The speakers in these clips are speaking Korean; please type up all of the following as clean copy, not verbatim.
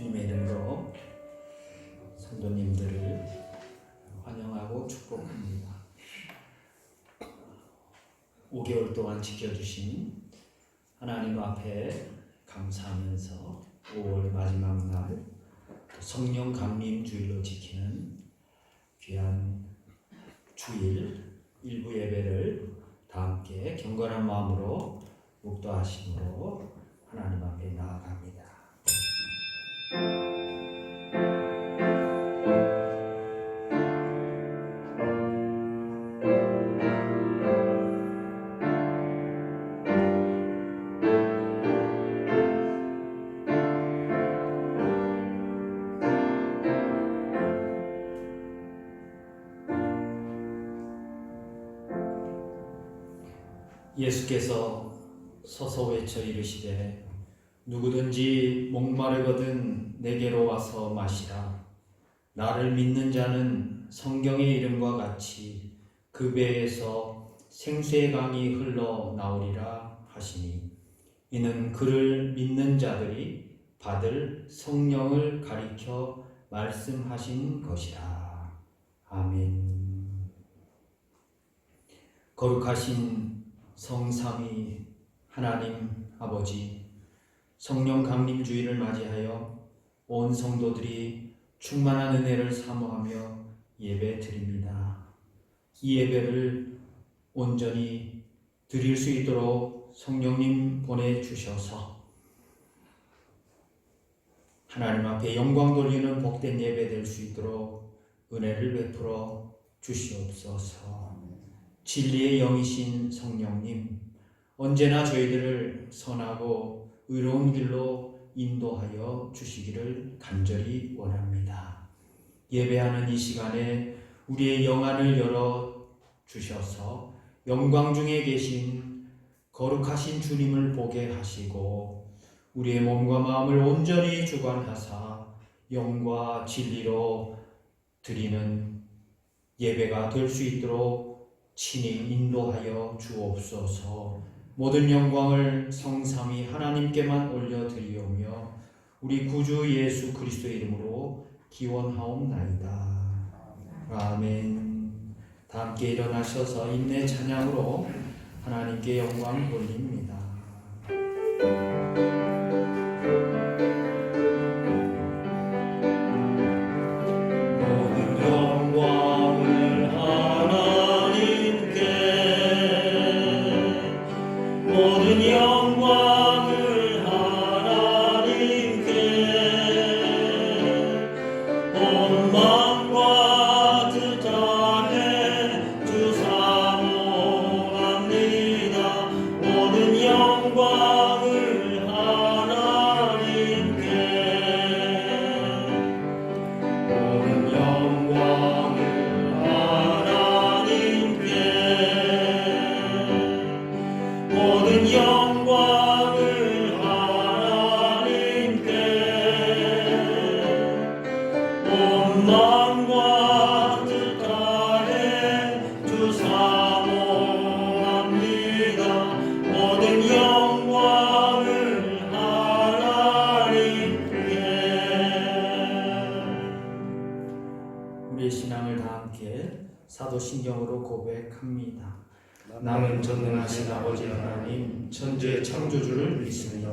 주님의 이름으로 성도님들을 환영하고 축복합니다. 5개월 동안 지켜주신 하나님 앞에 감사하면서 5월 마지막 날 성령 강림 주일로 지키는 귀한 주일 일부 예배를 다 함께 경건한 마음으로 묵도하심으로 하나님 앞에 나아갑니다. 예수께서 서서 외쳐 이르시되 누구든지 목마르거든 내게로 와서 마시라. 나를 믿는 자는 성경의 이름과 같이 그 배에서 생수의 강이 흘러 나오리라 하시니 이는 그를 믿는 자들이 받을 성령을 가리켜 말씀하신 것이라. 아멘. 거룩하신 성삼위 하나님 아버지, 성령 강림 주일을 맞이하여 온 성도들이 충만한 은혜를 사모하며 예배 드립니다. 이 예배를 온전히 드릴 수 있도록 성령님 보내주셔서 하나님 앞에 영광 돌리는 복된 예배 될 수 있도록 은혜를 베풀어 주시옵소서. 진리의 영이신 성령님, 언제나 저희들을 선하고 의로운 길로 인도하여 주시기를 간절히 원합니다. 예배하는 이 시간에 우리의 영안을 열어 주셔서 영광 중에 계신 거룩하신 주님을 보게 하시고 우리의 몸과 마음을 온전히 주관하사 영과 진리로 드리는 예배가 될 수 있도록 친히 인도하여 주옵소서. 모든 영광을 성삼위 하나님께만 올려드리오며 우리 구주 예수 그리스도의 이름으로 기원하옵나이다. 아멘. 다 함께 일어나셔서 인내 찬양으로 하나님께 영광 돌립니다. 우리의 신앙을 다 함께 사도신경으로 고백합니다. 나는 전능하신 아버지 하나님 천지의 창조주를 믿습니다.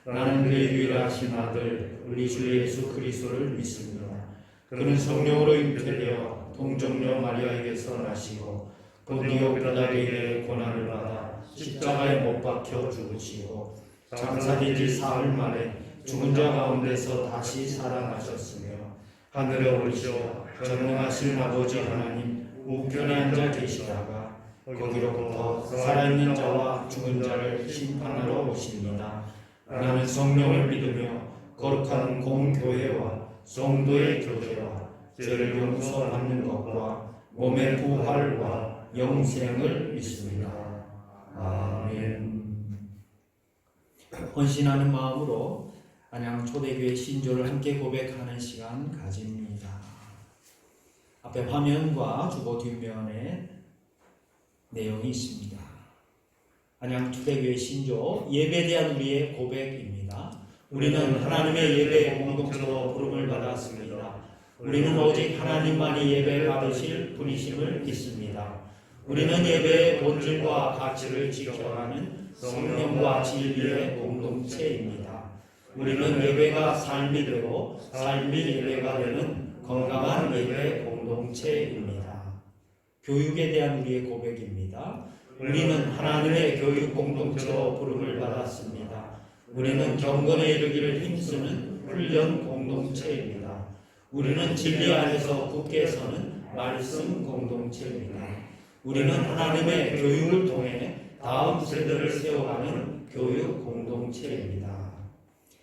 나는 그의 유일하신 아들 우리 주 예수 그리스도를 믿습니다. 그는 성령으로 잉태되어 동정녀 마리아에게서 나시고 본디오 빌라도에게 고난을 받아 십자가에 못 박혀 죽으시고 장사된 지 사흘 만에 죽은 자 가운데서 다시 살아나셨으며 하늘에 오르시어 전능하신 아버지 하나님 우편에 앉아 계시다가 거기로부터 살아있는 자와 죽은 자를 심판하러 오십니다. 나는 성령을 믿으며 거룩한 공교회와 성도의 교제와 죄를 용서받는 것과 몸의 부활과 영생을 믿습니다. 아멘. 헌신하는 마음으로 안양 초대교회 신조를 함께 고백하는 시간 가집니다. 앞에 화면과 주보 뒷면에 내용이 있습니다. 안양 초대교회 신조 예배에 대한 우리의 고백입니다. 우리는 하나님의 예배 공동체로 부름을 받았습니다. 우리는 오직 하나님만이 예배 받으실 분이심을 믿습니다. 우리는 예배의 본질과 가치를 지켜가는 성령과 진리의 공동체입니다. 우리는 예배가 삶이 되고 삶이 예배가 되는 건강한 예배 공동체입니다. 교육에 대한 우리의 고백입니다. 우리는 하나님의 교육 공동체로 부름을 받았습니다. 우리는 경건에 이르기를 힘쓰는 훈련 공동체입니다. 우리는 진리 안에서 굳게 서는 말씀 공동체입니다. 우리는 하나님의 교육을 통해 다음 세대를 세워가는 교육 공동체입니다.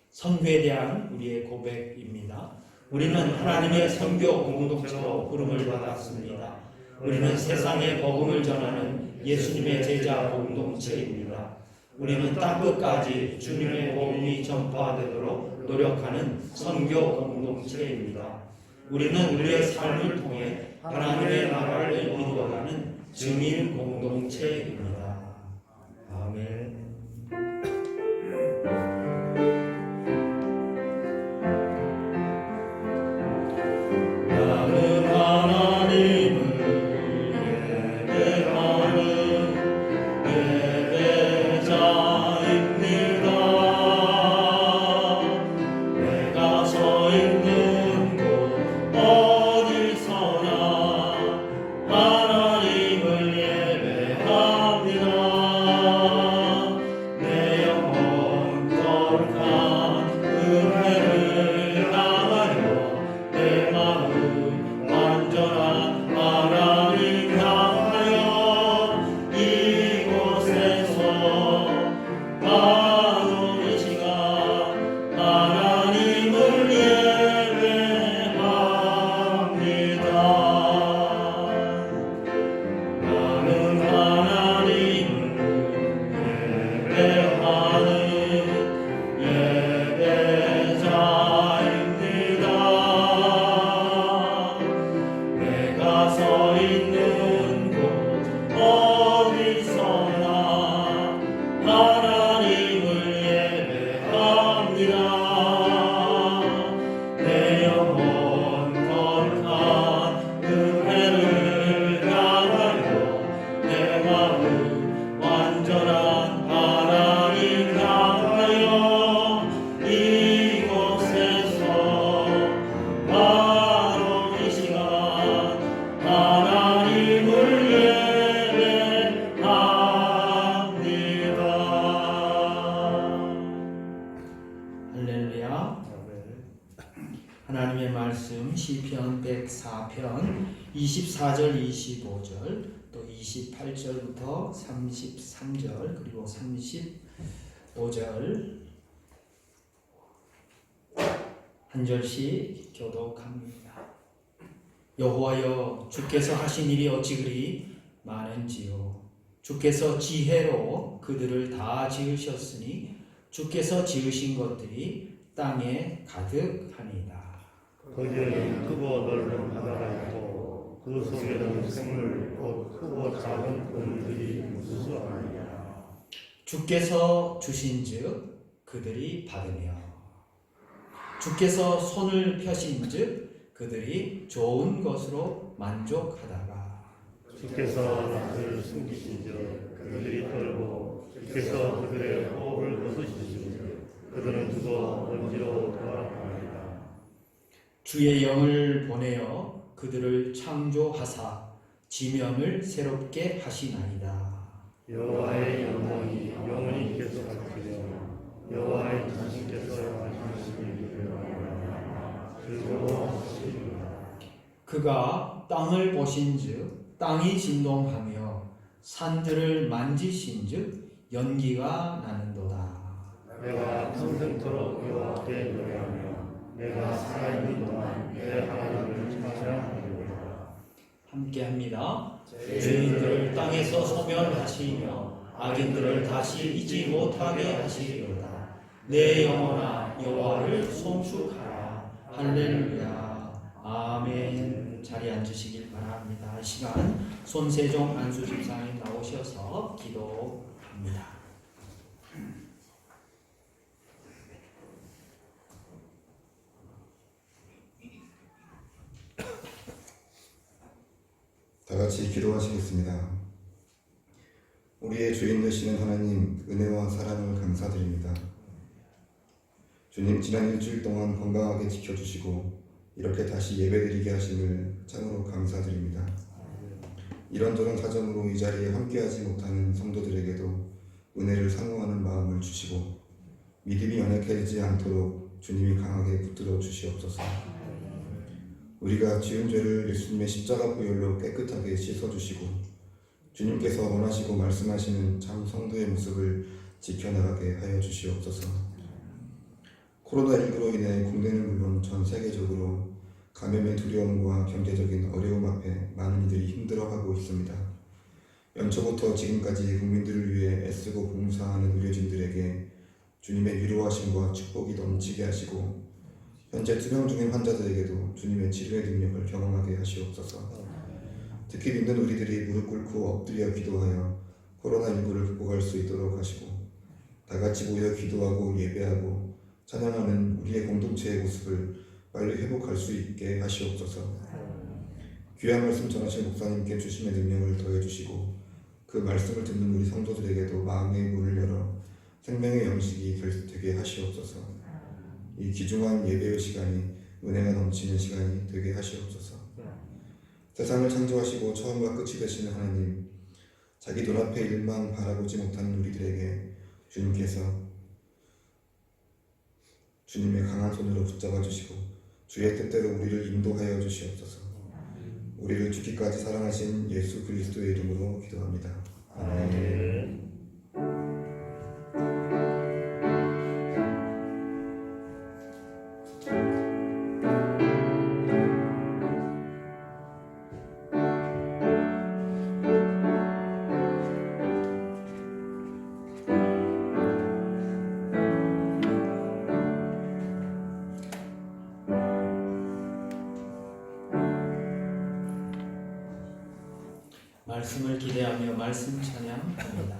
선교에 대한 우리의 고백입니다. 우리는 하나님의 선교 공동체로 부름을 받았습니다. 우리는 세상에 복음을 전하는 예수님의 제자 공동체입니다. 우리는 땅끝까지 주님의 복음이 전파되도록 노력하는 선교 공동체입니다. 우리는 우리의 삶을 통해 하나님의 나라를 이루어가는 증인 공동체입니다. 아멘. 하나님의 말씀 시편 104편 24절 25절 또 28절부터 33절 그리고 35절 한 절씩 교독합니다. 여호와여 주께서 하신 일이 어찌 그리 많은지요. 주께서 지혜로 그들을 다 지으셨으니 주께서 지으신 것들이 땅에 가득하니이다. 거기에는 크고 넓은 바다가 있고 그 속에는 생물 곧 크고 작은 동물들이 무수하니라. 주께서 주신즉 그들이 받으며 주께서 손을 펴신즉 그들이 좋은 것으로 만족하다가 주께서 낯을 숨기신즉 그들이 떨고 주께서 그들의 호흡을 거두시신즉 그들은 두고 먼지로 돌아갑니다. 주의 영을 보내어 그들을 창조하사 지면을 새롭게 하시나이다. 여호와의 영광이 영원히 계속하시며 여호와의 자신께서 하시는 즐거워하시리라. 그가 땅을 보신즉 땅이 진동하며 산들을 만지신즉 연기가 나는도다. 내가 평생토록 여호와께 노래하며 내가 살아있는 동안 내 하나님을 찬양하리로다. 함께합니다. 죄인들을 땅에서 소멸하시며 악인들을 다시 잊지 못하게 하시리로다. 내 영혼아 여호와를 송축하라. 할렐루야. 아멘. 자리에 앉으시길 바랍니다. 이 시간 손세종 안수집사님 나오셔서 기도합니다. 같이 기도하시겠습니다. 우리의 주인 되시는 하나님, 은혜와 사랑을 감사드립니다. 주님, 지난 일주일 동안 건강하게 지켜주시고 이렇게 다시 예배드리게 하심을 참으로 감사드립니다. 이런저런 사정으로 이 자리에 함께하지 못하는 성도들에게도 은혜를 사모하는 마음을 주시고 믿음이 연약해지지 않도록 주님이 강하게 붙들어 주시옵소서. 우리가 지은 죄를 예수님의 십자가 보혈로 깨끗하게 씻어주시고 주님께서 원하시고 말씀하시는 참 성도의 모습을 지켜나가게 하여 주시옵소서. 코로나19로 인해 국내는 물론 전 세계적으로 감염의 두려움과 경제적인 어려움 앞에 많은 이들이 힘들어하고 있습니다. 연초부터 지금까지 국민들을 위해 애쓰고 봉사하는 의료진들에게 주님의 위로하심과 축복이 넘치게 하시고 현재 투병 중인 환자들에게도 주님의 치료의 능력을 경험하게 하시옵소서. 특히 믿는 우리들이 무릎 꿇고 엎드려 기도하여 코로나19를 극복할 수 있도록 하시고 다같이 모여 기도하고 예배하고 찬양하는 우리의 공동체의 모습을 빨리 회복할 수 있게 하시옵소서. 귀한 말씀 전하신 목사님께 주심의 능력을 더해주시고 그 말씀을 듣는 우리 성도들에게도 마음의 문을 열어 생명의 영식이 되게 하시옵소서. 이 귀중한 예배의 시간이 은혜가 넘치는 시간이 되게 하시옵소서. 세상을 창조하시고 처음과 끝이 되시는 하나님, 자기 눈앞의 일만 바라보지 못하는 우리들에게 주님께서 주님의 강한 손으로 붙잡아 주시고 주의 뜻대로 우리를 인도하여 주시옵소서. 우리를 죽기까지 사랑하신 예수 그리스도의 이름으로 기도합니다. 아멘. 말씀을 기대하며 말씀 찬양합니다.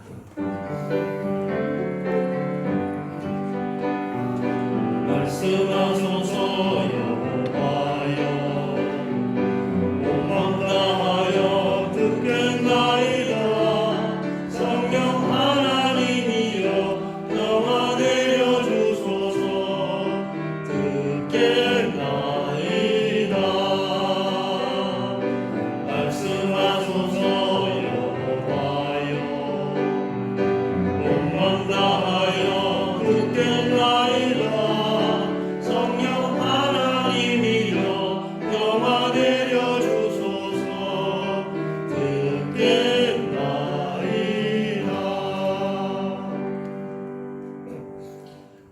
말씀하소서 여호와여, 목망 다하여 듣겠나이다. 성령 하나님이여 평화 내려주소서. 듣겠나이다. 말씀하소서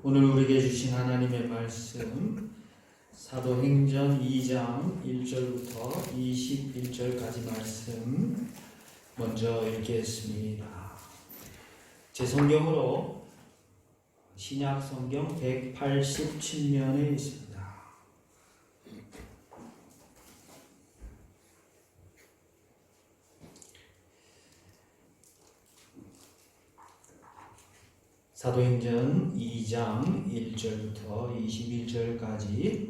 오늘 우리에게 주신 하나님의 말씀 사도행전 2장 1절부터 21절까지 말씀 먼저 읽겠습니다. 제 성경으로 신약 성경 187면에 있습니다. 사도행전 2장 1절부터 21절까지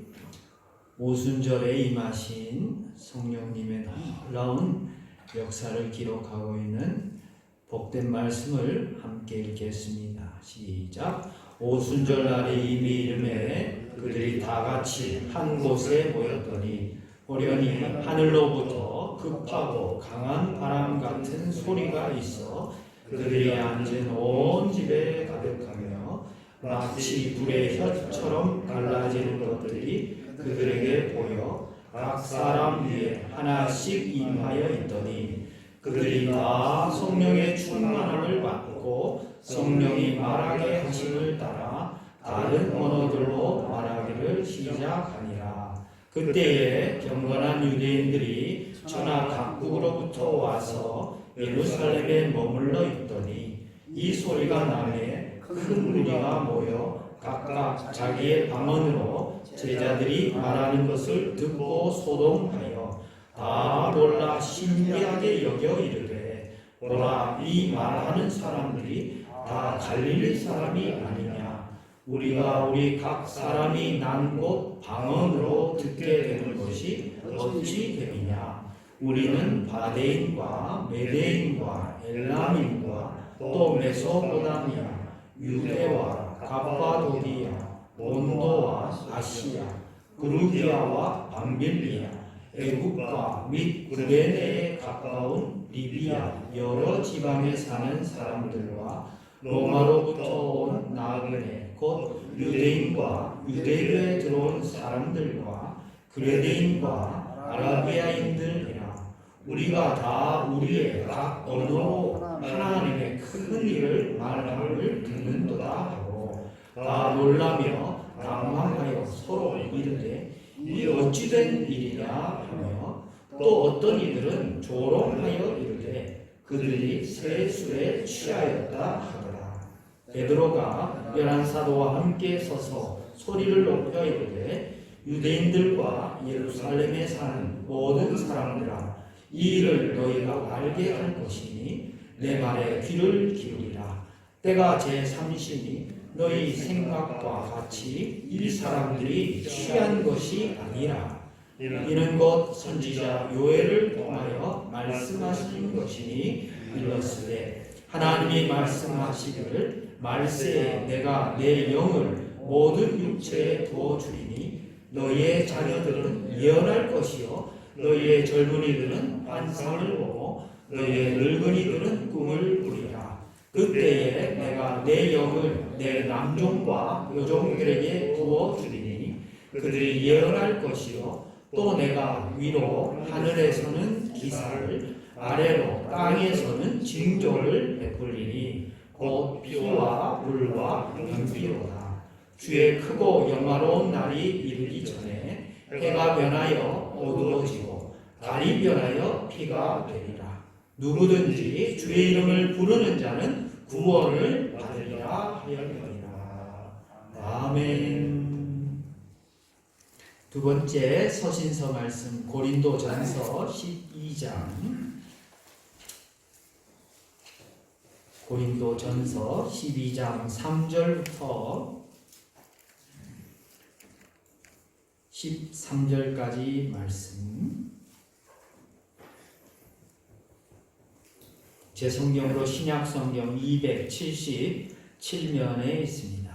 오순절에 임하신 성령님의 놀라운 역사를 기록하고 있는 복된 말씀을 함께 읽겠습니다. 시작. 오순절 날에 이미 이름에 그들이 다 같이 한 곳에 모였더니 호련히 하늘로부터 급하고 강한 바람 같은 소리가 있어 그들이 앉은 온 집에 가득하며 마치 불의 혀처럼 갈라지는 것들이 그들에게 보여 각 사람 위에 하나씩 임하여 있더니 그들이 다 성령의 충만함을 받고 성령이 말하게 하심을 따라 다른 언어들로 말하기를 시작하니라. 그때에 경건한 유대인들이 천하 각국으로부터 와서 예루살렘에 머물러 있더니 이 소리가 나매 큰 무리가 모여 각각 자기의 방언으로 제자들이 말하는 것을 듣고 소동하여 다 놀라 신기하게 여겨 이르되 보라, 이 말하는 사람들이 다 갈릴리 사람이 아니냐. 우리가 우리 각 사람이 난 곳 방언으로 듣게 되는 것이 어찌 됨이냐. 우리는 바데인과 메데인과 엘람인과 또 메소포타미아, 유대와 갑바도기아, 본도와 아시아, 그루기아와 밤빌리아, 애국과 및 구레네에 가까운 리비아 여러 지방에 사는 사람들과 로마로부터 온 나그네 곧 유대인과 유대교에 들어온 사람들과 그레데인과 아라비아인들이라 우리가 다 우리의 각 언어로 하나님의 큰 일을 말함을 듣는도다 하고 다 놀라며 당황하여 서로 이르되 이 어찌된 일이냐 하며 또 어떤 이들은 조롱하여 이르되 그들이 세수에 취하였다 하더라. 베드로가 11사도와 함께 서서 소리를 높여 이르되 유대인들과 예루살렘에 사는 모든 사람들아 이 일을 너희가 알게 할 것이니 내 말에 귀를 기울이라. 때가 제30이 너희 생각과 같이 이 사람들이 취한 것이 아니라 이는 곧 선지자 요엘을 통하여 말씀하신 것이니 이렇으되 하나님이 말씀하시기를 말세에 내가 내 영을 모든 육체에 부어주리니 너희의 자녀들은 예언할 것이요 너희의 젊은이들은 환상을 보고 너희의 늙은이들은 꿈을 꾸리라. 그때에 내가 내 영을 내 남종과 여종들에게 부어주리니 그들이 예언할 것이요 또 내가 위로 하늘에서는 기사를 아래로 땅에서는 징조를 베풀리니 곧 피와 물과 연비로다. 주의 크고 영화로운 날이 이르기 전에 해가 변하여 어두워지고 달이 변하여 피가 되리라. 누구든지 주의 이름을 부르는 자는 구원을 받으리라 하였느니라. 아멘. 두 번째 서신서 말씀 고린도전서 12장 고린도전서 12장 3절부터 13절까지 말씀 제 성경으로 신약성경 277면에 있습니다.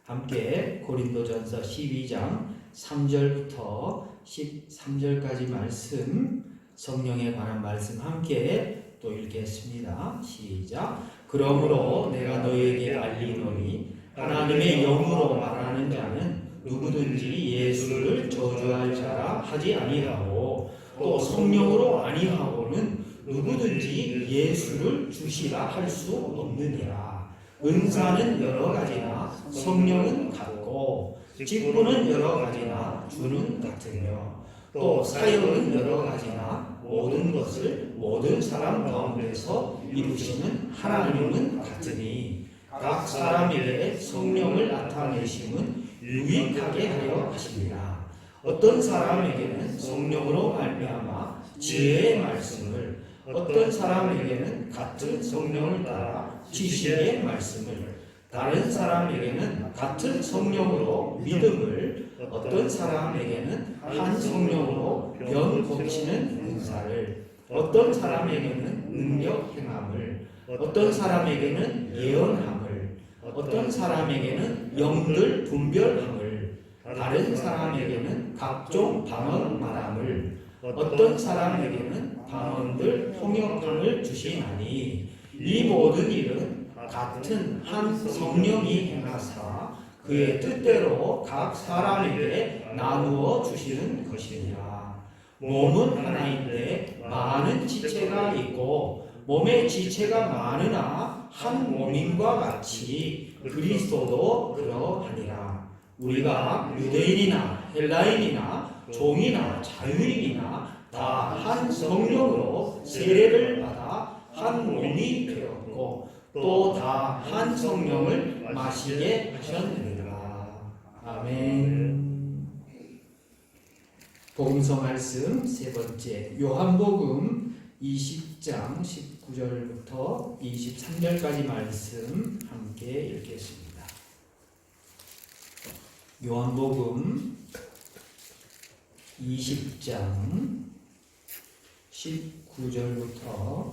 함께 고린도전서 12장 3절부터 13절까지 말씀 성령에 관한 말씀 함께 또 읽겠습니다. 시작. 그러므로 내가 너희에게 알리노니 하나님의 영으로 말하는 자는 누구든지 예수를 저주할 자라 하지 아니하고 또 성령으로 아니하고는 누구든지 예수를 주시라 할 수 없느니라. 은사는 여러 가지나 성령은 같고 직분은 여러 가지나 주는 같으며 또 사역은 여러 가지나 모든 것을 모든 사람 가운데서 이루시는 하나님은 같으니 각 사람에게 성령을 나타내심은 유익하게 하려 하십니다. 어떤 사람에게는 성령으로 말미암아 지혜의 말씀을 어떤 사람에게는 같은 성령을 따라 지식의 말씀을 다른 사람에게는 같은 성령으로 믿음을 어떤 사람에게는 한 성령으로 병 고치는 은사를 어떤 사람에게는 능력 행함을 어떤 사람에게는 예언함을 어떤 사람에게는 영들 분별함을 다른 사람에게는 각종 방언 말함을 어떤 사람에게는 방언들 통역함을 주시나니 이 모든 일은 같은 한 성령이 행하사 그의 뜻대로 각 사람에게 나누어 주시는 것이니라. 몸은 하나인데 많은 지체가 있고 몸의 지체가 많으나 한 몸인과 같이 그리스도도 그러하니라. 우리가 유대인이나 헬라인이나 종이나 자유인이나 다 한 성령으로 세례를 받아 한 몸이 되었고 또 다 한 성령을 마시게 하셨느니라. 아멘. 복음서 말씀 세 번째 요한복음 20장 19절부터 23절까지 말씀 함께 읽겠습니다. 요한복음 20장 19절부터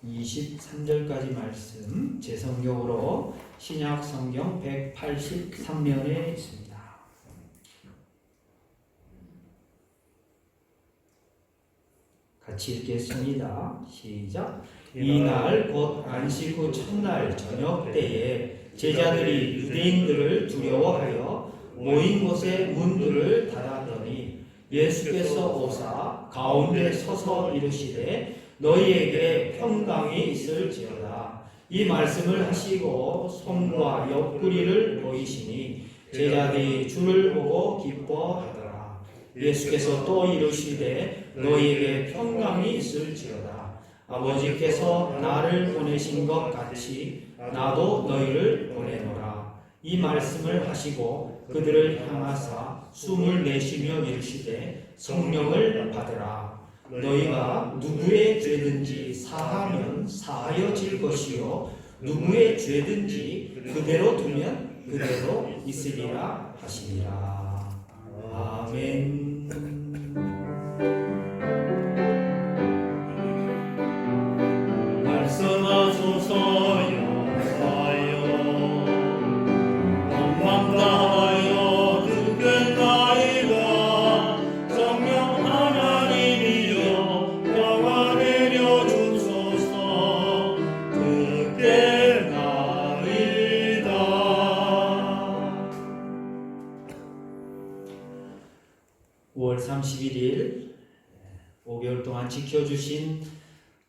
23절까지 말씀 제 성경으로 신약 성경 183면에 있습니다. 같이 읽겠습니다. 시작. 이날 곧 안식 후 첫날 저녁 때에 제자들이 유대인들을 두려워하여 모인 곳의 문들을 닫았더니 예수께서 오사 가운데 서서 이르시되 너희에게 평강이 있을지어다. 이 말씀을 하시고 손과 옆구리를 보이시니 제자들이 주를 보고 기뻐하더라. 예수께서 또 이르시되 너희에게 평강이 있을지어다. 아버지께서 나를 보내신 것 같이 나도 너희를 보내노라. 이 말씀을 하시고 그들을 향하사 숨을 내쉬며 이르시되 성령을 받으라. 너희가 누구의 죄든지 사하면 사하여질 것이요 누구의 죄든지 그대로 두면 그대로 있으리라 하시니라. 아멘. 말씀하소서 여호와여 원망 다하여 듣겠나이다. 성령 하나님이여 평화 내려 주소서 듣겠나이다. 5월 31일 5개월 동안 지켜주신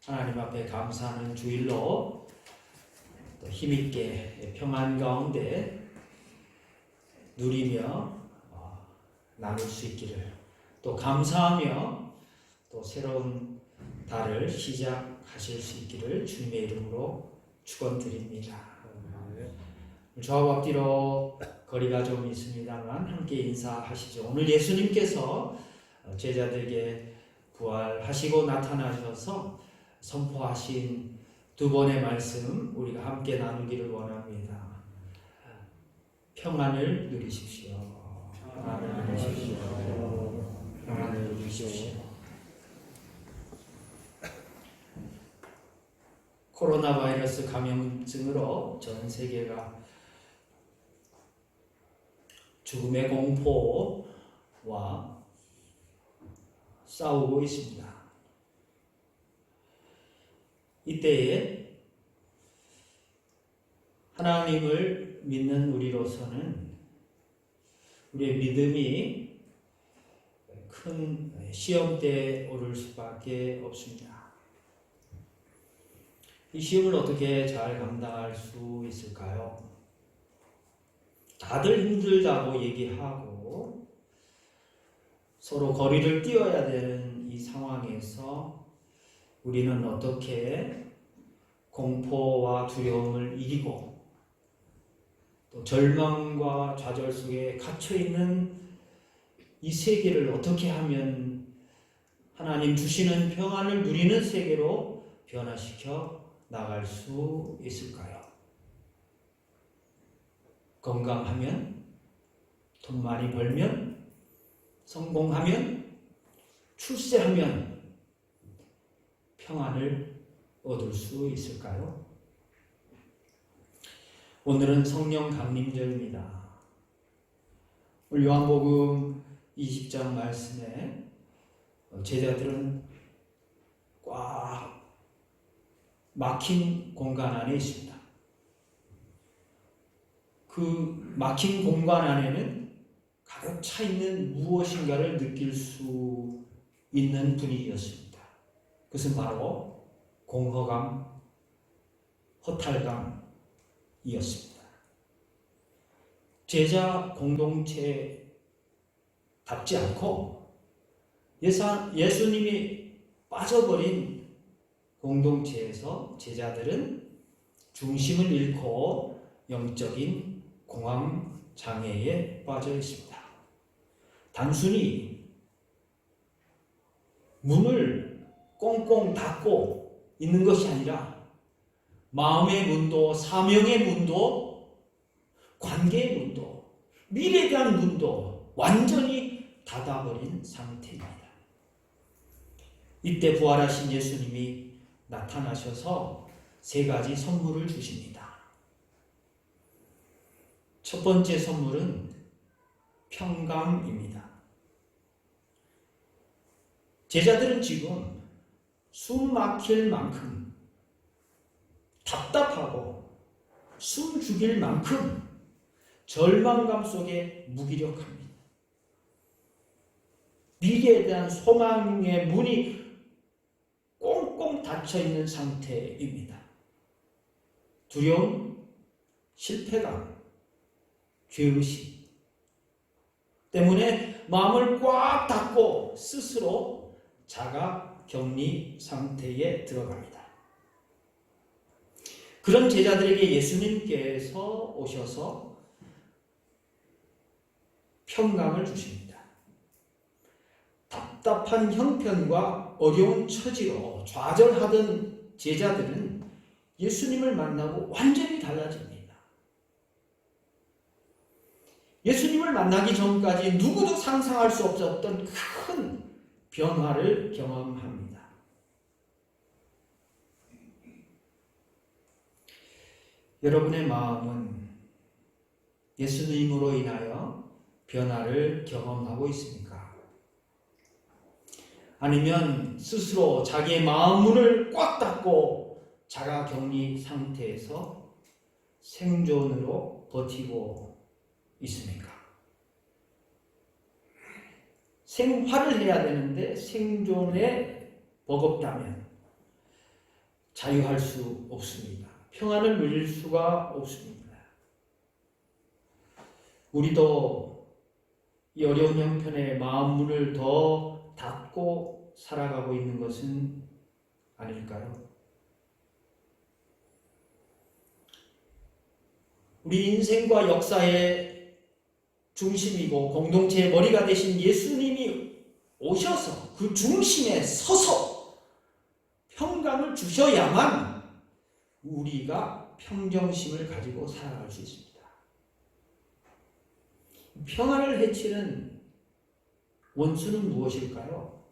하나님 앞에 감사하는 주일로 또 힘있게 평안 가운데 누리며 나눌 수 있기를, 또 감사하며 또 새로운 달을 시작하실 수 있기를 주님의 이름으로 축원드립니다. 저와 앞뒤로 거리가 좀 있습니다만 함께 인사하시죠. 오늘 예수님께서 제자들에게 부활하시고 나타나셔서 선포하신 두 번의 말씀 우리가 함께 나누기를 원합니다. 평안을 누리십시오. 평안을 누리십시오. 평안을 누리십시오. 코로나 바이러스 감염증으로 전 세계가 죽음의 공포와 싸우고 있습니다. 이때에 하나님을 믿는 우리로서는 우리의 믿음이 큰 시험대에 오를 수밖에 없습니다. 이 시험을 어떻게 잘 감당할 수 있을까요? 다들 힘들다고 얘기하고 서로 거리를 띄워야 되는 이 상황에서 우리는 어떻게 공포와 두려움을 이기고 또 절망과 좌절 속에 갇혀있는 이 세계를 어떻게 하면 하나님 주시는 평안을 누리는 세계로 변화시켜 나갈 수 있을까요? 건강하면, 돈 많이 벌면, 성공하면, 출세하면 평안을 얻을 수 있을까요? 오늘은 성령 강림절입니다. 오늘 요한복음 20장 말씀에 제자들은 꽉 막힌 공간 안에 있습니다. 그 막힌 공간 안에는 가득 차 있는 무엇인가를 느낄 수 있는 분위기였습니다. 그것은 바로 공허감, 허탈감이었습니다. 제자 공동체답지 않고 예수님이 빠져버린 공동체에서 제자들은 중심을 잃고 영적인 공황 장애에 빠져 있습니다. 단순히 문을 꽁꽁 닫고 있는 것이 아니라 마음의 문도, 사명의 문도, 관계의 문도, 미래에 대한 문도 완전히 닫아버린 상태입니다. 이때 부활하신 예수님이 나타나셔서 세 가지 선물을 주십니다. 첫 번째 선물은 평강입니다. 제자들은 지금 숨 막힐 만큼 답답하고 숨 죽일 만큼 절망감 속에 무기력합니다. 미래에 대한 소망의 문이 꽁꽁 닫혀 있는 상태입니다. 두려움, 실패감, 죄의식 때문에 마음을 꽉 닫고 스스로 자가 격리 상태에 들어갑니다. 그런 제자들에게 예수님께서 오셔서 평강을 주십니다. 답답한 형편과 어려운 처지로 좌절하던 제자들은 예수님을 만나고 완전히 달라집니다. 예수님을 만나기 전까지 누구도 상상할 수 없었던 큰 변화를 경험합니다. 여러분의 마음은 예수님으로 인하여 변화를 경험하고 있습니까? 아니면 스스로 자기의 마음문을 꽉 닫고 자가 격리 상태에서 생존으로 버티고 있습니까? 생활을 해야 되는데 생존에 버겁다면 자유할 수 없습니다. 평안을 누릴 수가 없습니다. 우리도 이 어려운 형편에 마음문을 더 닫고 살아가고 있는 것은 아닐까요? 우리 인생과 역사의 중심이고 공동체의 머리가 되신 예수님이 오셔서 그 중심에 서서 평강을 주셔야만 우리가 평정심을 가지고 살아갈 수 있습니다. 평안을 해치는 원수는 무엇일까요?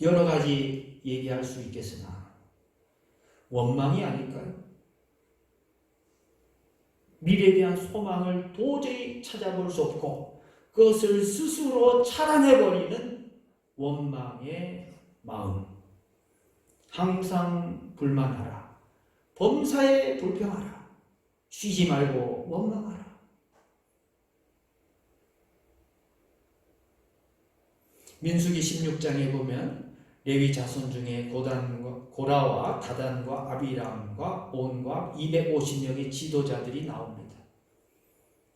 여러 가지 얘기할 수 있겠으나 원망이 아닐까요? 미래에 대한 소망을 도저히 찾아볼 수 없고 그것을 스스로 차단해버리는 원망의 마음. 항상 불만하라. 범사에 불평하라. 쉬지 말고 원망하라. 민수기 16장에 보면 레위 자손 중에 고라와 다단과 아비람과 온과 250명의 지도자들이 나옵니다.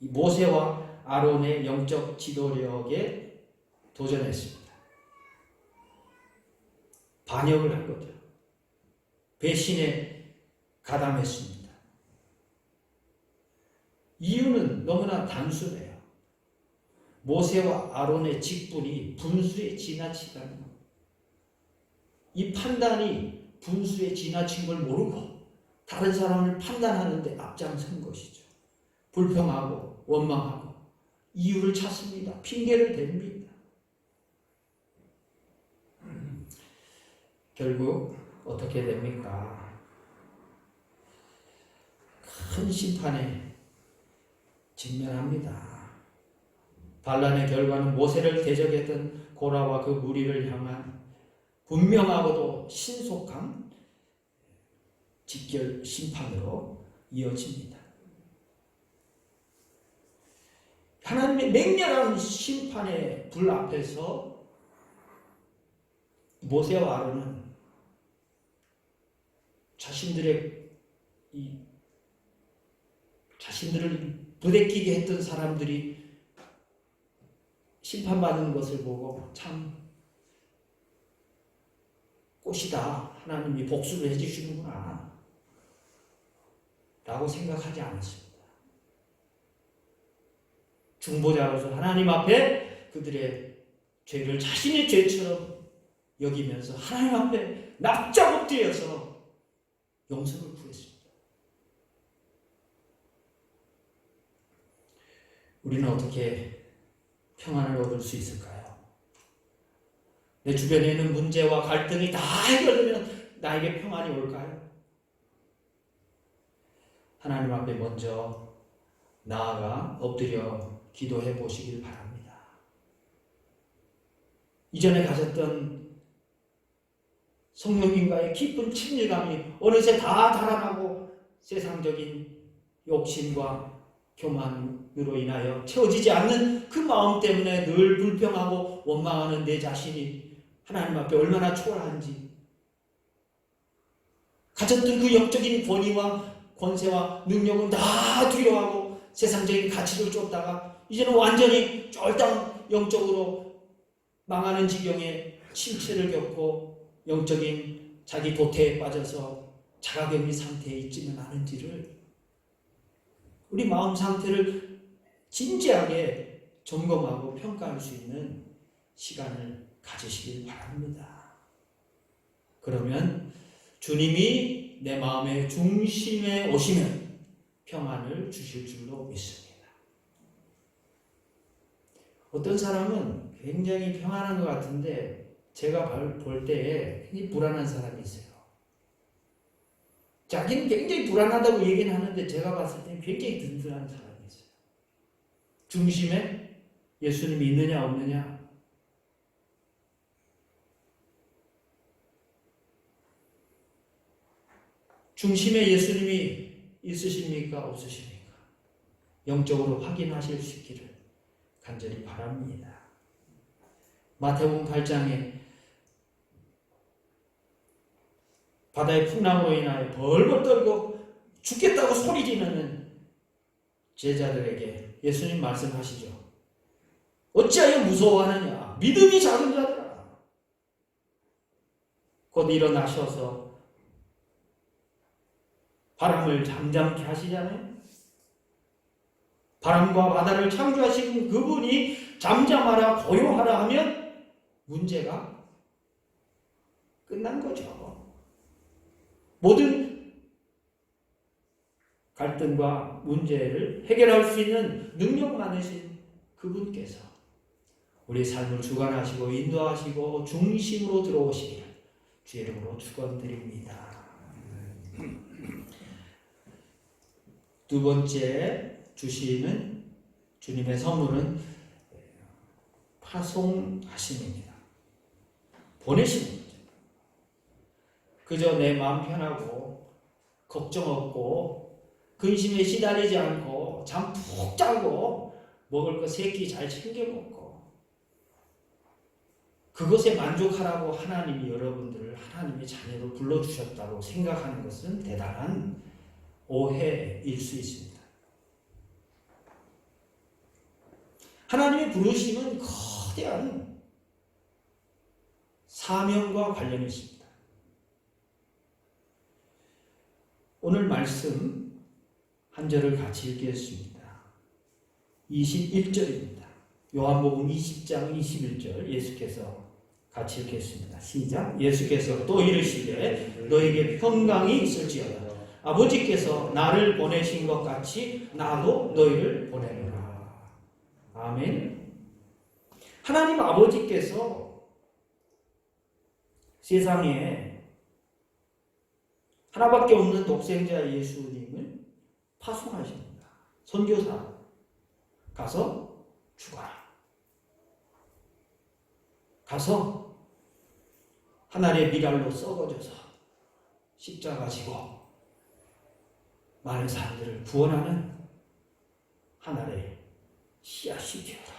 이 모세와 아론의 영적 지도력에 도전했습니다. 반역을 한 거죠. 배신에 가담했습니다. 이유는 너무나 단순해요. 모세와 아론의 직분이 분수에 지나치다는 것. 이 판단이 분수에 지나친 걸 모르고 다른 사람을 판단하는데 앞장선 것이죠. 불평하고 원망하고 이유를 찾습니다. 핑계를 댑니다. 결국 어떻게 됩니까? 큰 심판에 직면합니다. 반란의 결과는 모세를 대적했던 고라와 그 무리를 향한 분명하고도 신속한 직결 심판으로 이어집니다. 하나님의 맹렬한 심판의 불 앞에서 모세와 아론은 자신들을 부대끼게 했던 사람들이 심판받는 것을 보고 참 꽃이다. 하나님이 복수를 해주시는구나. 라고 생각하지 않았습니다. 중보자로서 하나님 앞에 그들의 죄를 자신의 죄처럼 여기면서 하나님 앞에 납작 엎드려서 용서를 구했습니다. 우리는 어떻게 평안을 얻을 수 있을까요? 내 주변에 있는 문제와 갈등이 다 해결되면 나에게 평안이 올까요? 하나님 앞에 먼저 나아가 엎드려 기도해 보시길 바랍니다. 이전에 가졌던 성령님과의 깊은 친밀감이 어느새 다 달아나고 세상적인 욕심과 교만으로 인하여 채워지지 않는 그 마음 때문에 늘 불평하고 원망하는 내 자신이 하나님 앞에 얼마나 초라한지, 가졌던 그 영적인 권위와 권세와 능력은 다 두려워하고 세상적인 가치를 쫓다가 이제는 완전히 쫄딱 영적으로 망하는 지경에 침체를 겪고 영적인 자기 도태에 빠져서 자가격리 상태에 있지는 않은지를, 우리 마음 상태를 진지하게 점검하고 평가할 수 있는 시간을 가지시길 바랍니다. 그러면 주님이 내 마음의 중심에 오시면 평안을 주실 줄로 믿습니다. 어떤 사람은 굉장히 평안한 것 같은데 제가 볼 때에 굉장히 불안한 사람이 있어요. 자기는 굉장히 불안하다고 얘기는 하는데 제가 봤을 때 굉장히 든든한 사람이 있어요. 중심에 예수님이 있느냐 없느냐, 중심에 예수님이 있으십니까 없으십니까? 영적으로 확인하실 수 있기를 간절히 바랍니다. 마태복음 8장에 바다의 풍랑으로 인하여 벌벌 떨고 죽겠다고 소리 지르는 제자들에게 예수님 말씀하시죠. 어찌하여 무서워하느냐? 믿음이 작은 자들아. 곧 일어나셔서 바람을 잠잠케 하시잖아요. 바람과 바다를 창조하신 그분이 잠잠하라 고요하라 하면 문제가 끝난 거죠. 모든 갈등과 문제를 해결할 수 있는 능력 많으신 그분께서 우리 삶을 주관하시고 인도하시고 중심으로 들어오시기를 주의 이름으로 축원드립니다. 두 번째 주시는 주님의 선물은 파송하심입니다. 보내시는 거죠. 그저 내 마음 편하고 걱정 없고 근심에 시달리지 않고 잠 푹 자고 먹을 거 세 끼 잘 챙겨 먹고 그것에 만족하라고 하나님이 여러분들을 하나님의 자녀로 불러주셨다고 생각하는 것은 대단한 오해일 수 있습니다. 하나님의 부르심은 거대한 사명과 관련이 있습니다. 오늘 말씀 한 절을 같이 읽겠습니다. 21절입니다. 요한복음 20장 21절 예수께서 같이 읽겠습니다. 시작. 예수께서 또 이르시되 너에게 평강이 있을지어다. 아버지께서 나를 보내신 것 같이 나도 너희를 보내노라. 아멘. 하나님 아버지께서 세상에 하나밖에 없는 독생자 예수님을 파송하십니다. 선교사 가서 죽어라. 가서 하나님의 미랄로 썩어져서 십자가 지고 많은 사람들을 구원하는 하나님의 씨앗이 되어라.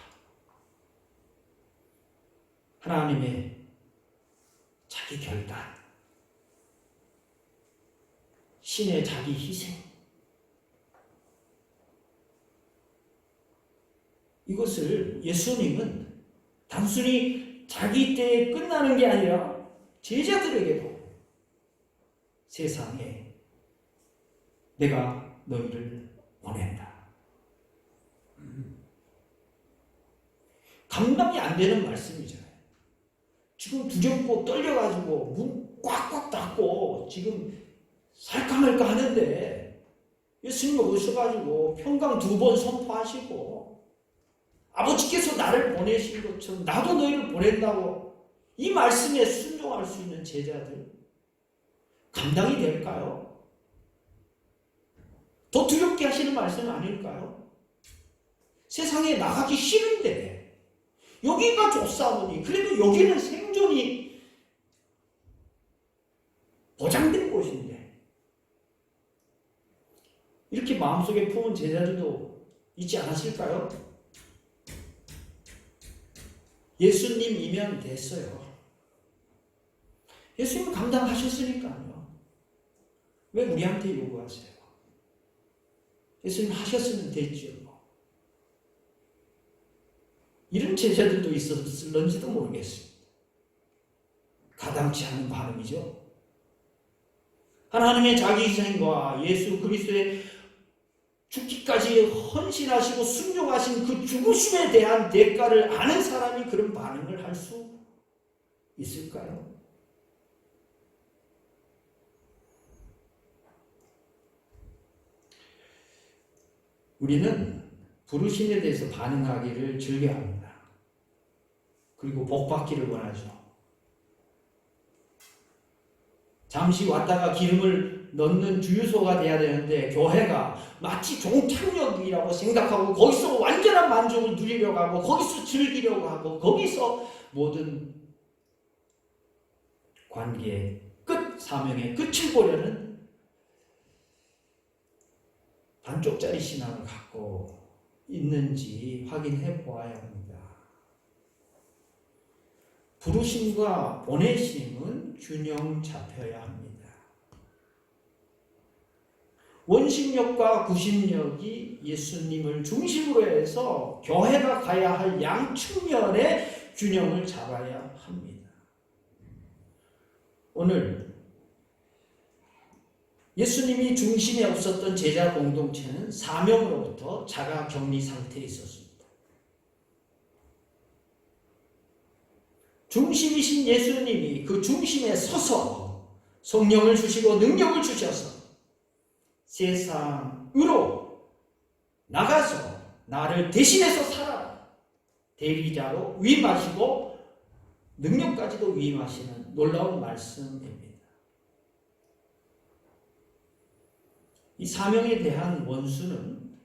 하나님의 자기 결단, 신의 자기 희생, 이것을 예수님은 단순히 자기 때에 끝나는 게 아니라 제자들에게도 세상에 내가 너희를 보낸다. 감당이 안 되는 말씀이잖아요. 지금 두렵고 떨려가지고 문 꽉꽉 닫고 지금 살까말까 하는데 예수님이 오셔가지고 평강 2번 선포하시고 아버지께서 나를 보내신 것처럼 나도 너희를 보낸다고 이 말씀에 순종할 수 있는 제자들 감당이 될까요? 더 두렵게 하시는 말씀 아닐까요? 세상에 나가기 싫은데 여기가 좋사오니 그래도 여기는 생존이 보장된 곳인데 이렇게 마음속에 품은 제자들도 있지 않았을까요? 예수님이면 됐어요. 예수님 감당하셨으니까요. 왜 우리한테 요구하세요? 예수님 하셨으면 됐죠. 이런 제자들도 있었을런지도 모르겠습니다. 가당치 않은 반응이죠. 하나님의 자기 희생과 예수 그리스도의 죽기까지 헌신하시고 순종하신 그 죽으심에 대한 대가를 아는 사람이 그런 반응을 할 수 있을까요? 우리는 부르심에 대해서 반응하기를 즐겨합니다. 그리고 복받기를 원하죠. 잠시 왔다가 기름을 넣는 주유소가 돼야 되는데 교회가 마치 종착역이라고 생각하고 거기서 완전한 만족을 누리려고 하고 거기서 즐기려고 하고 거기서 모든 관계의 끝, 사명의 끝을 보려는 반쪽짜리 신앙을 갖고 있는지 확인해 보아야 합니다. 부르심과 보내심은 균형 잡혀야 합니다. 원심력과 구심력이 예수님을 중심으로 해서 교회가 가야 할 양측면의 균형을 잡아야 합니다. 오늘 예수님이 중심에 없었던 제자 공동체는 사명으로부터 자가 격리 상태에 있었습니다. 중심이신 예수님이 그 중심에 서서 성령을 주시고 능력을 주셔서 세상으로 나가서 나를 대신해서 살아라. 대리자로 위임하시고 능력까지도 위임하시는 놀라운 말씀입니다. 이 사명에 대한 원수는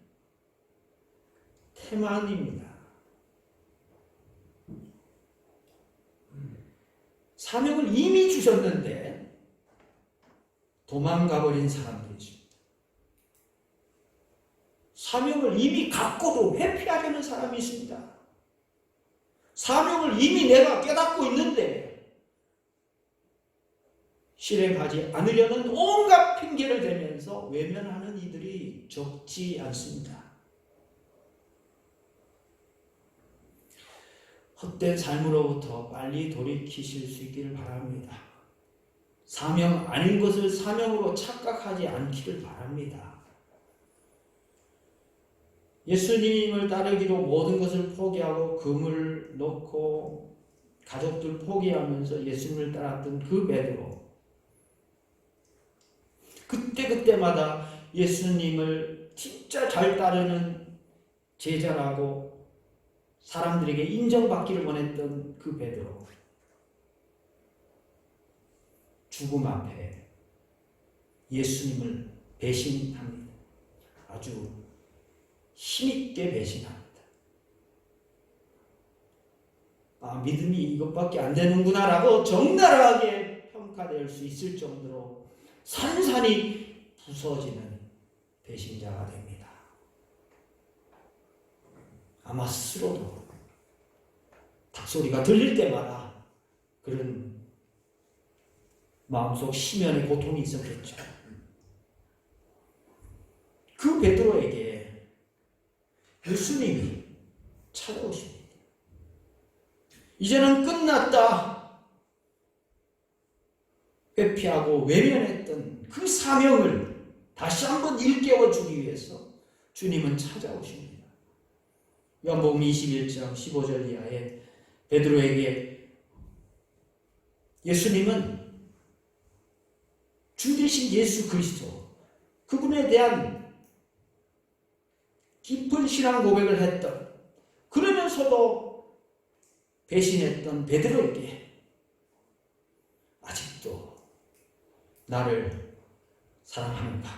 태만입니다. 사명을 이미 주셨는데 도망가버린 사람들이죠. 사명을 이미 갖고도 회피하려는 사람이 있습니다. 사명을 이미 내가 깨닫고 있는데 실행하지 않으려는 온갖 핑계를 대면서 외면하는 이들이 적지 않습니다. 헛된 삶으로부터 빨리 돌이키실 수 있기를 바랍니다. 사명 아닌 것을 사명으로 착각하지 않기를 바랍니다. 예수님을 따르기로 모든 것을 포기하고 금을 놓고 가족들 포기하면서 예수님을 따랐던 그 베드로, 그때마다 예수님을 진짜 잘 따르는 제자라고 사람들에게 인정받기를 원했던 그 베드로, 죽음 앞에 예수님을 배신합니다. 아주 힘있게 배신합니다. 믿음이 이것밖에 안 되는구나라고 적나라하게 평가될 수 있을 정도로 산산이 부서지는 배신자가 됩니다. 아마 스스로도 닭소리가 들릴 때마다 그런 마음속 심연의 고통이 있었겠죠. 그 베드로에게 예수님이 찾아오십니다. 이제는 끝났다. 회피하고 외면했던 그 사명을 다시 한번 일깨워 주기 위해서 주님은 찾아오십니다. 요한복음 21장 15절 이하에 베드로에게 예수님은 주 되신 예수 그리스도, 그분에 대한 깊은 신앙 고백을 했던, 그러면서도 배신했던 베드로에게 나를 사랑하는가?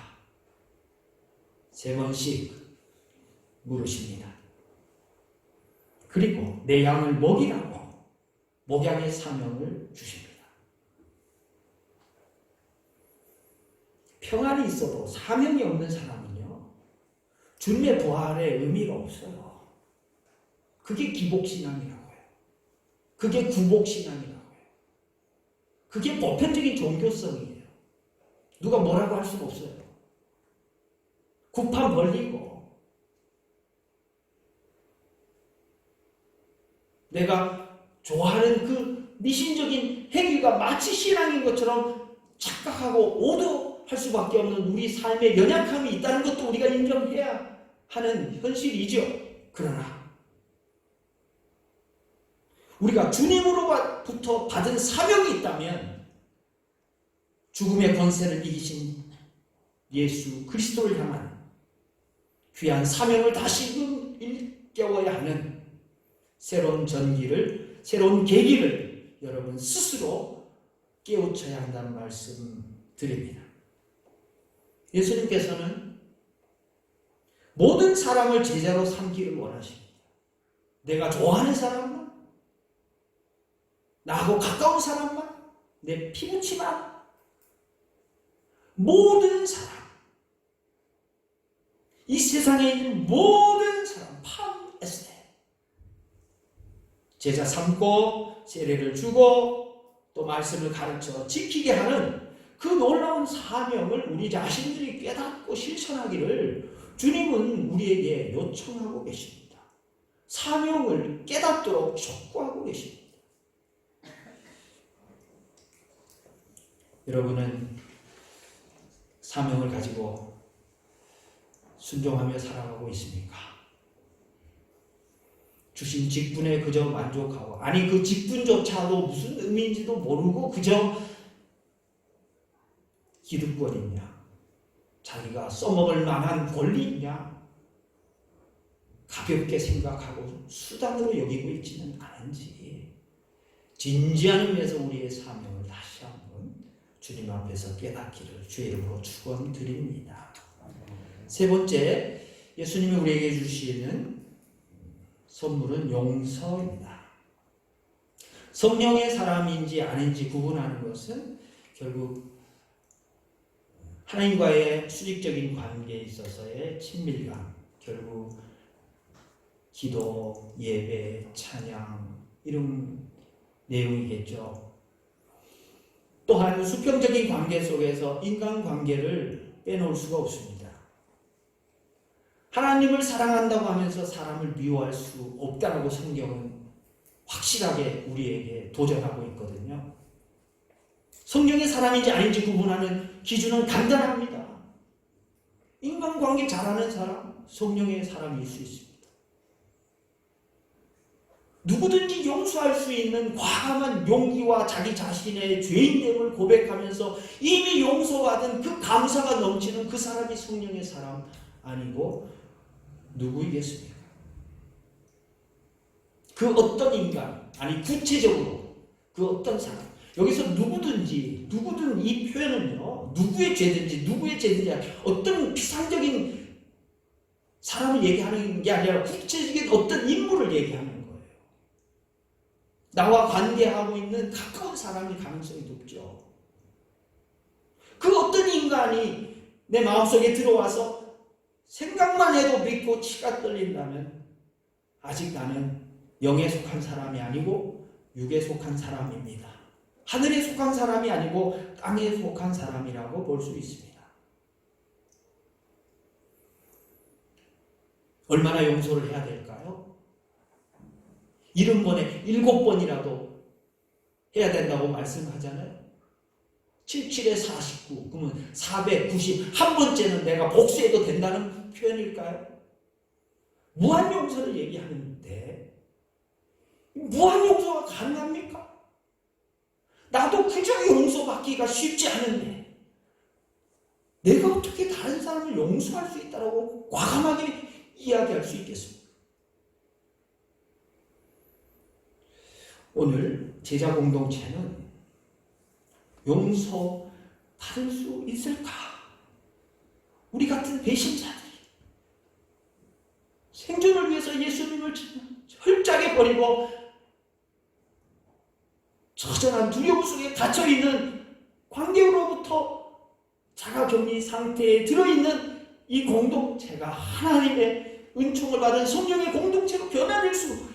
3번씩 물으십니다. 그리고 내 양을 먹이라고 목양의 사명을 주십니다. 평안이 있어도 사명이 없는 사람은요, 주님의 부활의 의미가 없어요. 그게 기복신앙이라고 해요. 그게 구복신앙이라고 해요. 그게 보편적인 종교성이에요. 누가 뭐라고 할 수가 없어요. 구판 벌리고 내가 좋아하는 그 미신적인 행위가 마치 신앙인 것처럼 착각하고 오도할 수밖에 없는 우리 삶의 연약함이 있다는 것도 우리가 인정해야 하는 현실이죠. 그러나 우리가 주님으로부터 받은 사명이 있다면 죽음의 권세를 이기신 예수 그리스도를 향한 귀한 사명을 다시금 일깨워야 하는 새로운 전기를, 새로운 계기를 여러분 스스로 깨우쳐야 한다는 말씀 드립니다. 예수님께서는 모든 사람을 제자로 삼기를 원하십니다. 내가 좋아하는 사람만, 나하고 가까운 사람만, 내 피부치만, 모든 사람, 이 세상에 있는 모든 사람, 팜 에스테 제자 삼고 세례를 주고 또 말씀을 가르쳐 지키게 하는 그 놀라운 사명을 우리 자신들이 깨닫고 실천하기를 주님은 우리에게 요청하고 계십니다. 사명을 깨닫도록 촉구하고 계십니다. 여러분은 사명을 가지고 순종하며 살아가고 있습니까? 주신 직분에 그저 만족하고, 아니 그 직분조차도 무슨 의미인지도 모르고 그저 기득권이냐, 자기가 써먹을 만한 권리냐 가볍게 생각하고 수단으로 여기고 있지는 않은지 진지한 의미에서 우리의 사명을 다시 한번 주님 앞에서 깨닫기를 주의 이름으로 축원드립니다. 3번째, 예수님이 우리에게 주시는 선물은 용서입니다. 성령의 사람인지 아닌지 구분하는 것은 결국 하나님과의 수직적인 관계에 있어서의 친밀감, 결국 기도, 예배, 찬양 이런 내용이겠죠. 또한 수평적인 관계 속에서 인간관계를 빼놓을 수가 없습니다. 하나님을 사랑한다고 하면서 사람을 미워할 수 없다라고 성경은 확실하게 우리에게 도전하고 있거든요. 성령의 사람인지 아닌지 구분하는 기준은 간단합니다. 인간관계 잘하는 사람, 성령의 사람일 수 있습니다. 누구든지 용서할 수 있는 과감한 용기와 자기 자신의 죄인됨을 고백하면서 이미 용서받은 그 감사가 넘치는 그 사람이 성령의 사람 아니고 누구이겠습니까? 그 어떤 인간, 아니 구체적으로 그 어떤 사람, 여기서 누구든 이 표현은요, 누구의 죄든지 어떤 피상적인 사람을 얘기하는 게 아니라 구체적인 어떤 인물을 얘기하는 거예요. 나와 관계하고 있는 가까운 사람일 가능성이 높죠. 그 어떤 인간이 내 마음속에 들어와서 생각만 해도 믿고 치가 떨린다면 아직 나는 영에 속한 사람이 아니고 육에 속한 사람입니다. 하늘에 속한 사람이 아니고 땅에 속한 사람이라고 볼 수 있습니다. 얼마나 용서를 해야 될까요? 70번에 7번이라도 해야 된다고 말씀하잖아요. 77에 49, 그러면 490, 한 번째는 내가 복수해도 된다는 표현일까요? 무한용서를 얘기하는데 무한용서가 가능합니까? 나도 그저 용서받기가 쉽지 않은데 내가 어떻게 다른 사람을 용서할 수 있다고 과감하게 이야기할 수 있겠습니까? 오늘 제자 공동체는 용서 받을 수 있을까? 우리 같은 배신자들이 생존을 위해서 예수님을 철저하게 버리고 처절한 두려움 속에 갇혀있는 관계로부터 자가격리 상태에 들어있는 이 공동체가 하나님의 은총을 받은 성령의 공동체로 변화될 수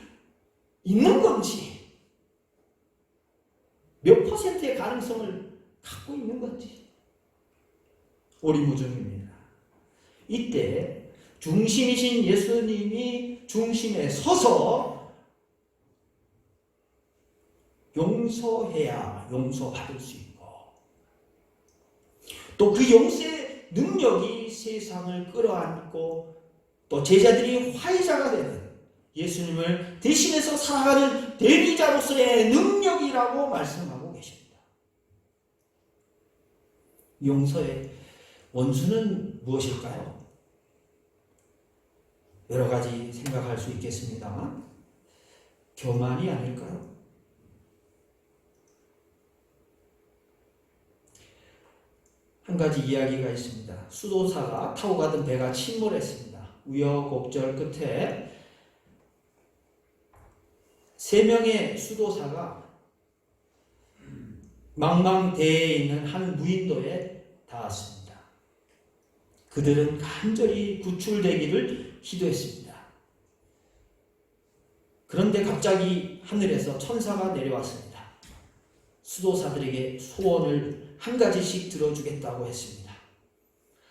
있는 건지, 몇 퍼센트의 가능성을 갖고 있는 건지 오리무중입니다. 이때 중심이신 예수님이 중심에 서서 용서해야 용서받을 수 있고, 또 그 용서의 능력이 세상을 끌어안고 또 제자들이 화해자가 되는 예수님을 대신해서 살아가는 대리자로서의 능력이라고 말씀하고 계십니다. 용서의 원수는 무엇일까요? 여러 가지 생각할 수 있겠습니다만 교만이 아닐까요? 한 가지 이야기가 있습니다. 수도사가 타고 가던 배가 침몰했습니다. 우여곡절 끝에 3명의 수도사가 망망대해에 있는 한 무인도에 닿았습니다. 그들은 간절히 구출되기를 기도했습니다. 그런데 갑자기 하늘에서 천사가 내려왔습니다. 수도사들에게 소원을 한 가지씩 들어주겠다고 했습니다.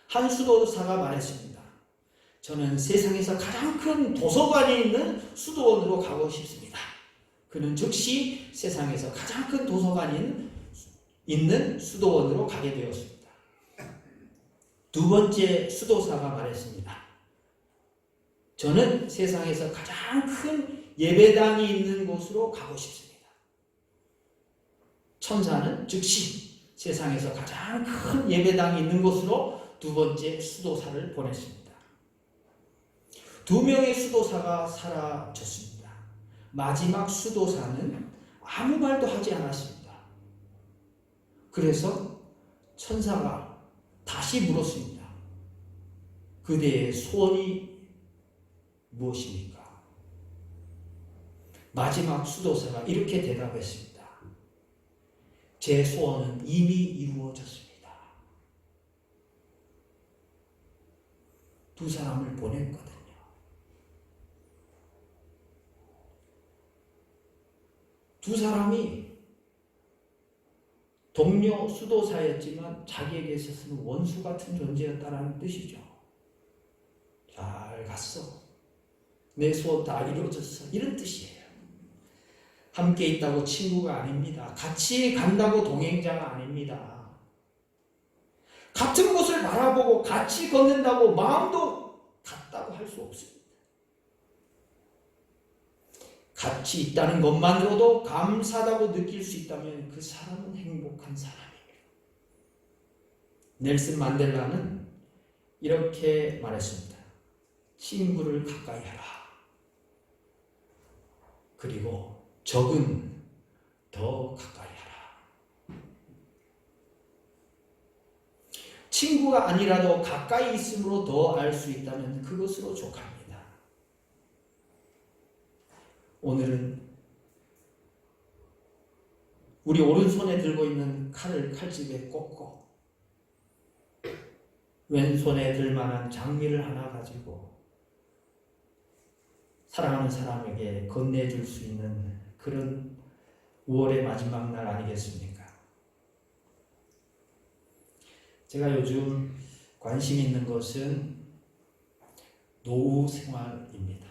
한 수도사가 말했습니다. 저는 세상에서 가장 큰 도서관이 있는 수도원으로 가고 싶습니다. 그는 즉시 세상에서 가장 큰 도서관이 있는 수도원으로 가게 되었습니다. 두 번째 수도사가 말했습니다. 저는 세상에서 가장 큰 예배당이 있는 곳으로 가고 싶습니다. 천사는 즉시 세상에서 가장 큰 예배당이 있는 곳으로 두 번째 수도사를 보냈습니다. 2명의 수도사가 사라졌습니다. 마지막 수도사는 아무 말도 하지 않았습니다. 그래서 천사가 다시 물었습니다. 그대의 소원이 무엇입니까? 마지막 수도사가 이렇게 대답했습니다. 제 소원은 이미 이루어졌습니다. 두 사람을 보냈거든요. 두 사람이 동료 수도사였지만 자기에게 있어서는 원수 같은 존재였다라는 뜻이죠. 잘 갔어. 내 소원 다 이루어졌어. 이런 뜻이에요. 함께 있다고 친구가 아닙니다. 같이 간다고 동행자가 아닙니다. 같은 곳을 바라보고 같이 걷는다고 마음도 같다고 할 수 없습니다. 같이 있다는 것만으로도 감사하다고 느낄 수 있다면 그 사람은 행복한 사람입니다. 넬슨 만델라는 이렇게 말했습니다. 친구를 가까이 하라. 그리고 적은 더 가까이 하라. 친구가 아니라도 가까이 있음으로 더 알 수 있다면 그것으로 족합니다. 오늘은 우리 오른손에 들고 있는 칼을 칼집에 꽂고 왼손에 들 만한 장미를 하나 가지고 사랑하는 사람에게 건네줄 수 있는 그런 5월의 마지막 날 아니겠습니까? 제가 요즘 관심 있는 것은 노후 생활입니다.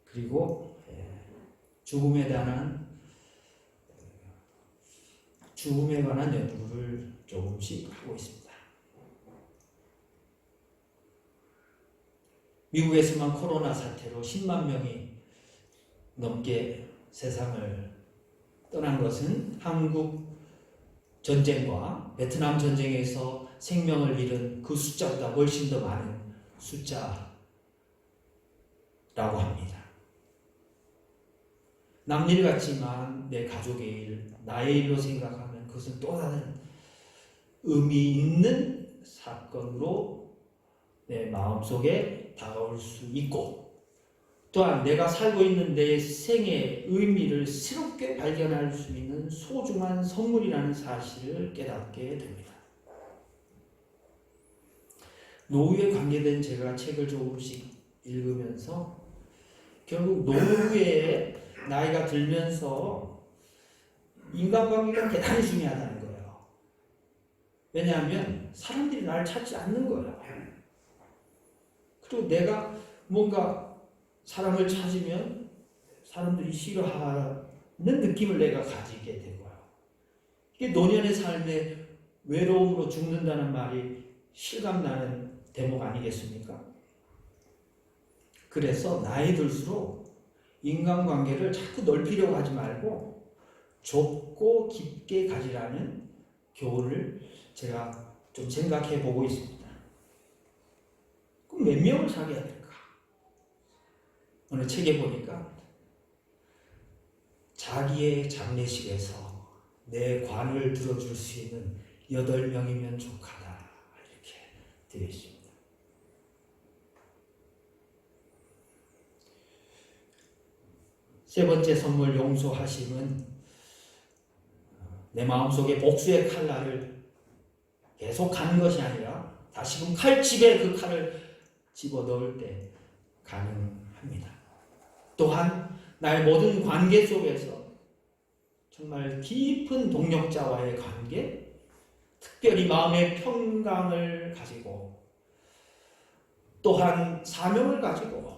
그리고 죽음에 관한 연구를 조금씩 하고 있습니다. 미국에서만 코로나 사태로 10만 명이 넘게 세상을 떠난 것은 한국 전쟁과 베트남 전쟁에서 생명을 잃은 그 숫자보다 훨씬 더 많은 숫자라고 합니다. 남일 같지만 내 가족의 일, 나의 일로 생각하면 그것은 또 다른 의미 있는 사건으로 내 마음속에 다가올 수 있고, 또한 내가 살고 있는 내 생의 의미를 새롭게 발견할 수 있는 소중한 선물이라는 사실을 깨닫게 됩니다. 노후에 관계된 제가 책을 조금씩 읽으면서 결국 노후에 나이가 들면서 인간관계가 대단히 중요하다는 거예요. 왜냐하면 사람들이 나를 찾지 않는 거예요. 그리고 내가 뭔가 사람을 찾으면 사람들이 싫어하는 느낌을 내가 가지게 되고요. 이게 노년의 삶에 외로움으로 죽는다는 말이 실감나는 대목 아니겠습니까? 그래서 나이 들수록 인간관계를 자꾸 넓히려고 하지 말고 좁고 깊게 가지라는 교훈을 제가 좀 생각해 보고 있습니다. 그럼 몇 명을 사귀어야 될까? 어느 책에 보니까 자기의 장례식에서 내 관을 들어줄 수 있는 8명이면 족하다, 이렇게 되어 있습니다. 세 번째 선물, 용서하심은 내 마음속에 복수의 칼날을 계속 가는 것이 아니라 다시금 칼집에 그 칼을 집어넣을 때 가능합니다. 또한 나의 모든 관계 속에서 정말 깊은 동력자와의 관계, 특별히 마음의 평강을 가지고 또한 사명을 가지고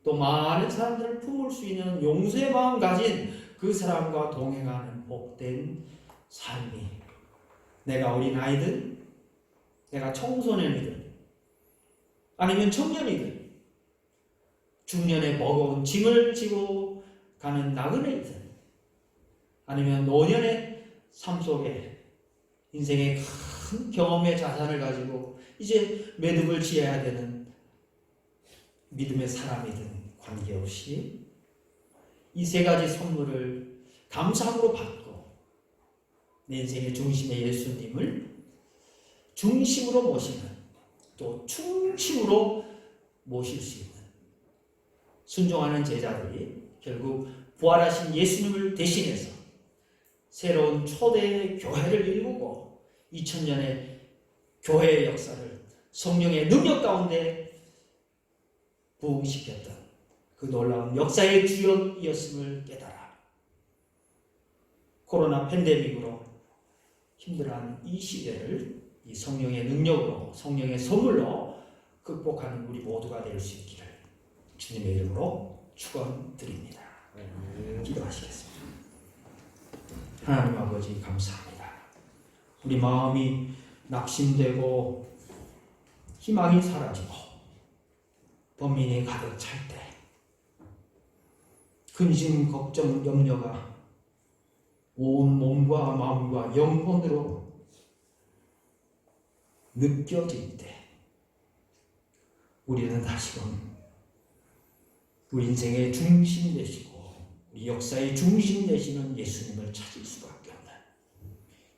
또 많은 사람들을 품을 수 있는 용서의 마음 가진 그 사람과 동행하는 복된 삶이, 내가 어린아이든 내가 청소년이든 아니면 청년이든 중년에 버거운 짐을 지고 가는 나그네이든 아니면 노년의 삶 속에 인생의 큰 경험의 자산을 가지고 이제 매듭을 지어야 되는 믿음의 사람이든 관계없이 이 세 가지 선물을 감사함으로 받고 내 인생의 중심의 예수님을 중심으로 모시는, 또 중심으로 모실 수 있는 순종하는 제자들이 결국 부활하신 예수님을 대신해서 새로운 초대 교회를 이루고 2000년의 교회의 역사를 성령의 능력 가운데 부흥시켰던 그 놀라운 역사의 주역이었음을 깨달아 코로나 팬데믹으로 힘들어하는 이 시대를 이 성령의 능력으로, 성령의 선물로 극복하는 우리 모두가 될 수 있기를 주님의 이름으로 축원드립니다. 기도하시겠습니다. 하나님 아버지, 감사합니다. 우리 마음이 낙심되고 희망이 사라지고 범민이 가득 찰 때 근심, 걱정, 염려가 온 몸과 마음과 영혼으로 느껴질 때 우리는 다시금 우리 인생의 중심 되시고 우리 역사의 중심 되시는 예수님을 찾을 수밖에 없는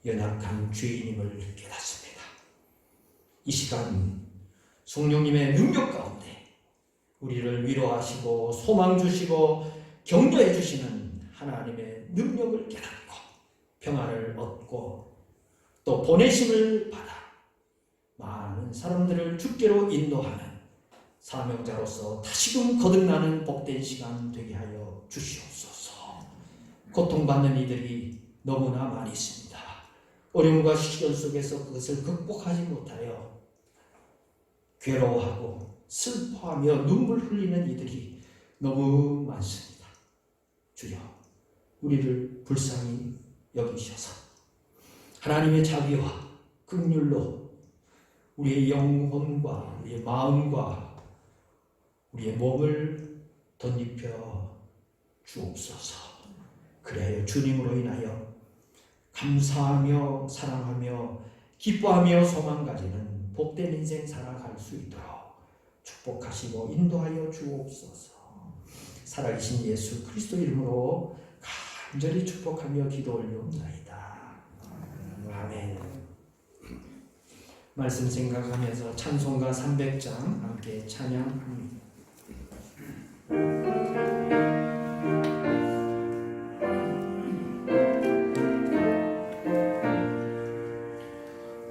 연약한 죄인임을 깨닫습니다. 이 시간 성령님의 능력 가운데 우리를 위로하시고 소망 주시고 격려해 주시는 하나님의 능력을 깨닫고 평안을 얻고 또 보내심을 받아 많은 사람들을 주께로 인도하는 사명자로서 다시금 거듭나는 복된 시간 되게 하여 주시옵소서. 고통받는 이들이 너무나 많이 있습니다. 어려움과 시련 속에서 그것을 극복하지 못하여 괴로워하고 슬퍼하며 눈물 흘리는 이들이 너무 많습니다. 주여, 우리를 불쌍히 여기셔서 하나님의 자비와 긍휼로 우리의 영혼과 우리의 마음과 우리의 몸을 덧입혀 주옵소서. 그래야 주님으로 인하여 감사하며 사랑하며 기뻐하며 소망 가지는 복된 인생 살아갈 수 있도록 축복하시고 인도하여 주옵소서. 살아계신 예수 그리스도 이름으로 간절히 축복하며 기도 올려옵나이다. 아멘. 말씀 생각하면서 찬송가 300장 함께 찬양합니다.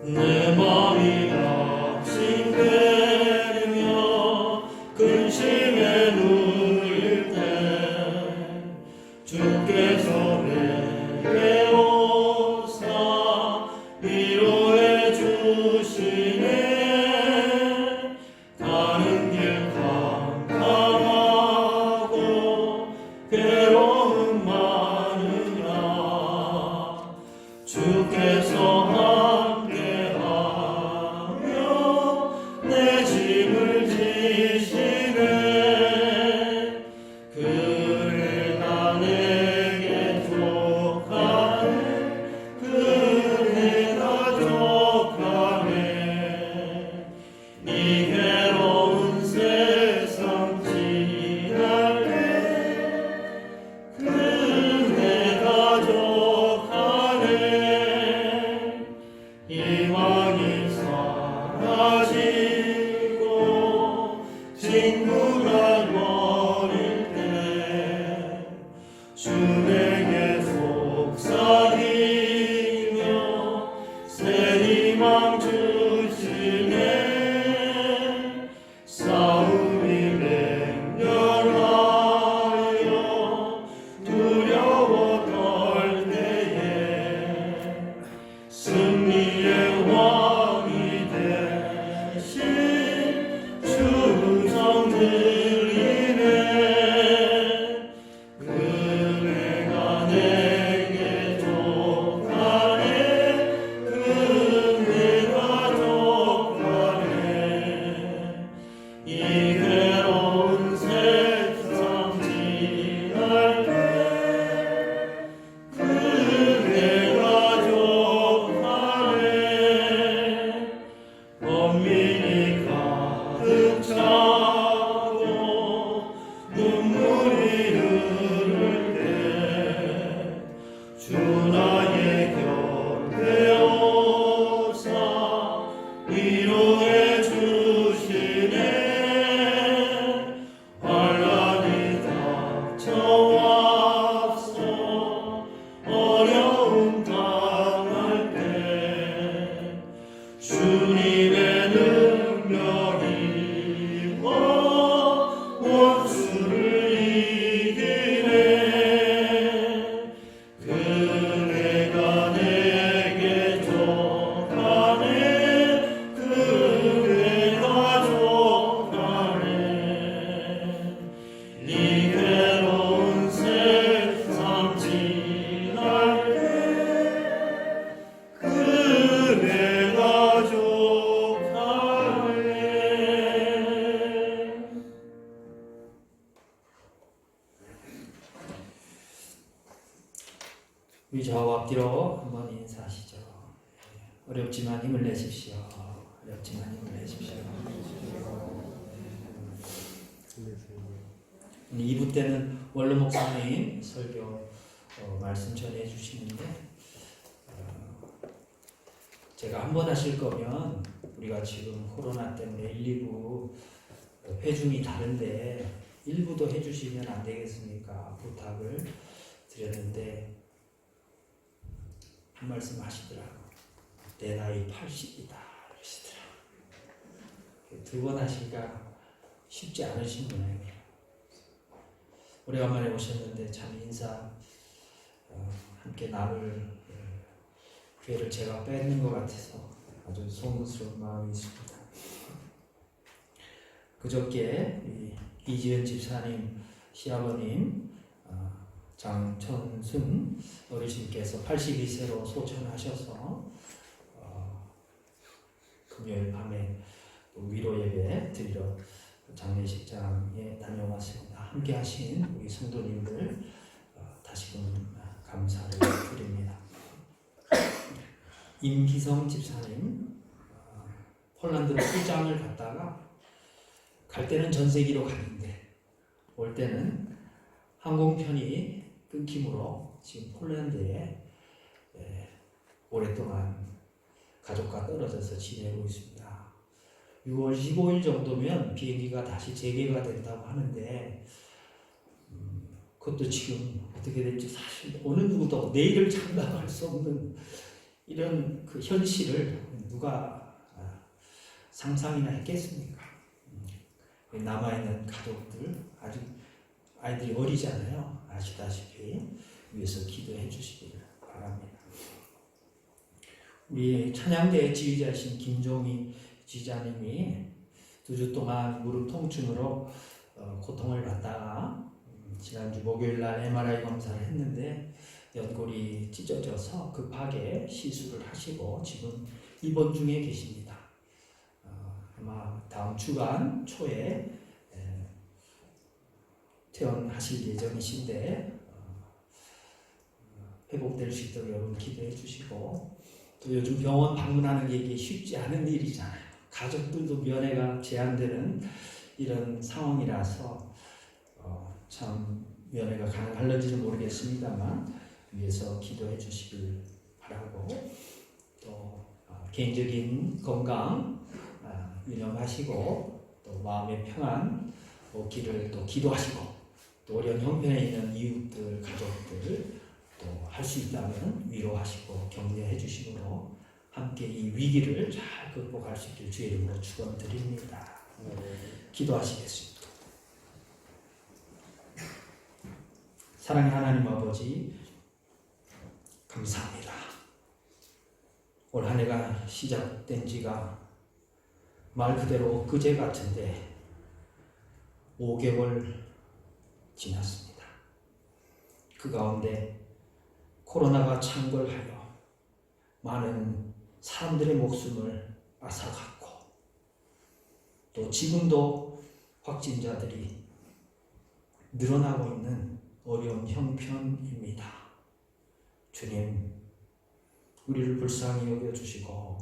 내 맘이 낙심되며 근심에 누일 때 주께서 내게 오사 위로해 주시네. 가는 길 캄캄하고 괴로움 많으나 주께서 내 짐을 지시네. 그래가 내게 족하네. 그래가 족하네. 이 괴로운 세상 지날 때 그래가 족하네. 이왕이 사라지고 친구가 버릴 때 주 내게 속삭이며 새 희망 주시네. 싸움이 맹렬하여 두려워 떨 때에 승리의 왕이 되신 주성 들리네. 그네가 내게 족하네. 그네가 족하네. 이 괴로운 세상 지날 때 그네가 족하네. 범민이 가득 차고 눈물이 흐를 때 주 나의 곁에 오사 위로해 주시네. 환난이 닥쳐와서 어려움 당할 때 주님의 능력이 원수를 이기네. 그네가 내게 족하네. 그네가 족하네. 이 괴로운 세상 지날 때 그네가 족하네. 의자와 앞뒤로 한번 인사하시죠. 어렵지만 힘을 내십시오. 어렵지만 힘을 내십시오. 2부 때는 원로 목사님 설교 말씀 전해 주시는데 제가 한 번 하실 거면 우리가 지금 코로나 때문에 1, 2부 회중이 다른데 1부도 해주시면 안 되겠습니까? 부탁을 드렸는데 한 말씀 하시더라고. 내 나이 80이다 그러시더라고. 2번 하시기가 쉽지 않으신 모양이에요. 오래간만에 오셨는데 참 인사 함께 나눌 기회를 제가 뺏는 것 같아서 아주 송구스러운 마음이 있습니다. 그저께 이지은 집사님 시아버님 장천승 어르신께서 82세로 소천하셔서 금요일 밤에 위로 예배 드리러 장례식장에 다녀왔습니다. 함께 하신 우리 성도님들 다시금 감사를 드립니다. 임기성 집사님 폴란드로 출장을 갔다가 갈 때는 전세기로 갔는데 올 때는 항공편이 끊김으로 지금 폴란드에 오랫동안 가족과 떨어져서 지내고 있습니다. 6월 15일 정도면 비행기가 다시 재개가 된다고 하는데 그것도 지금 어떻게 될지 사실 어느 누구도 내일을 장담할 수 없는 이런 그 현실을 누가 상상이나 했겠습니까? 남아있는 가족들, 아직 아이들이 어리잖아요. 아시다시피 위해서 기도해 주시길 바랍니다. 우리 찬양대 지휘자이신 김종희 지휘자님이 2주 동안 무릎 통증으로 고통을 받다가 지난주 목요일날 MRI 검사를 했는데 연골이 찢어져서 급하게 시술을 하시고 지금 입원 중에 계십니다. 아마 다음 주간 초에 퇴원하실 예정이신데 회복될 수 있도록 여러분 기도해 주시고, 또 요즘 병원 방문하는 게 이게 쉽지 않은 일이잖아요. 가족들도 면회가 제한되는 이런 상황이라서 참 면회가 가능할런지는 모르겠습니다만 위해서 기도해 주시길 바라고, 또 개인적인 건강 유념하시고 또 마음의 평안 얻기를 또 기도하시고, 또 어려운 형편에 있는 이웃들 가족들 또 할 수 있다면 위로하시고 격려해 주심으로 함께 이 위기를 잘 극복할 수 있길 주의 이름으로 축원드립니다. 기도하시겠습니다. 사랑의 하나님 아버지, 감사합니다. 올 한 해가 시작된 지가 말 그대로 그제 같은데 5개월 지났습니다. 그 가운데 코로나가 창궐하여 많은 사람들의 목숨을 앗아갔고, 또 지금도 확진자들이 늘어나고 있는 어려운 형편입니다. 주님, 우리를 불쌍히 여겨주시고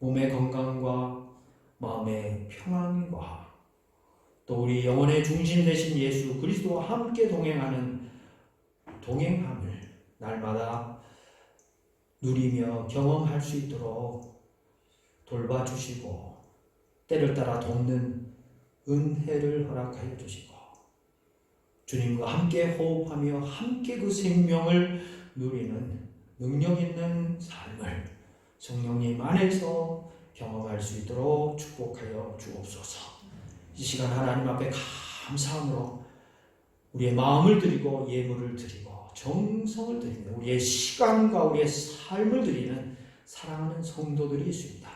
몸의 건강과 마음의 평안과 또 우리 영혼의 중심 되신 예수 그리스도와 함께 동행하는 동행함을 날마다 누리며 경험할 수 있도록 돌봐주시고 때를 따라 돕는 은혜를 허락하여 주시고, 주님과 함께 호흡하며 함께 그 생명을 누리는 능력 있는 삶을 성령님 안에서 경험할 수 있도록 축복하여 주옵소서. 이 시간 하나님 앞에 감사함으로 우리의 마음을 드리고 예물을 드리고 정성을 드리며 우리의 시간과 우리의 삶을 드리는 사랑하는 성도들이 있습니다.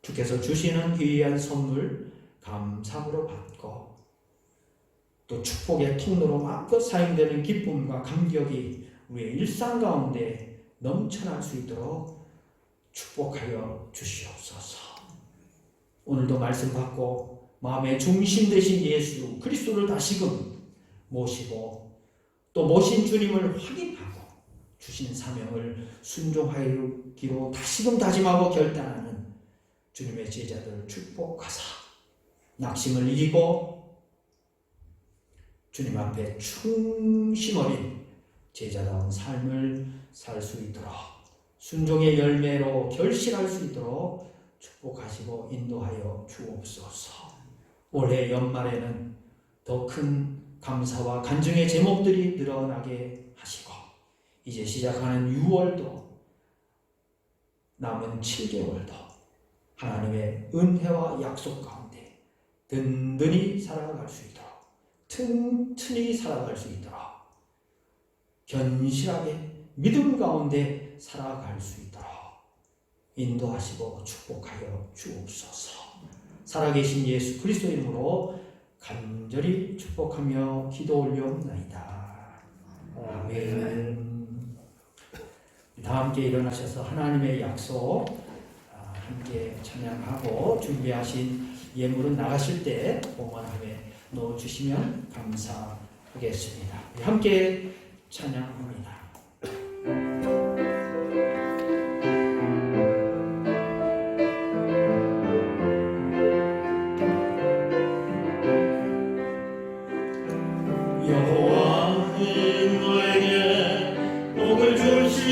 주께서 주시는 귀한 선물 감사함으로 받고 또 축복의 통로로 마음껏 사용되는 기쁨과 감격이 우리의 일상 가운데 넘쳐날 수 있도록 축복하여 주시옵소서. 오늘도 말씀 받고 마음의 중심 되신 예수 그리스도를 다시금 모시고 또 모신 주님을 확인하고 주신 사명을 순종하기로 다시금 다짐하고 결단하는 주님의 제자들을 축복하사 낙심을 이기고 주님 앞에 충심 어린 제자다운 삶을 살 수 있도록 순종의 열매로 결실할 수 있도록 축복하시고 인도하여 주옵소서. 올해 연말에는 더 큰 감사와 간증의 제목들이 늘어나게 하시고 이제 시작하는 6월도 남은 7개월도 하나님의 은혜와 약속 가운데 든든히 살아갈 수 있도록 튼튼히 살아갈 수 있도록 견실하게 믿음 가운데 살아갈 수 있도록 인도하시고 축복하여 주옵소서. 살아계신 예수 그리스도 이름으로 간절히 축복하며 기도 올려옵나이다. 아멘. 다 함께 일어나셔서 하나님의 약속 함께 찬양하고 준비하신 예물은 나가실 때 봉헌함에 넣어주시면 감사하겠습니다. 함께 찬양합니다. 여호와는 너에게 복을 주시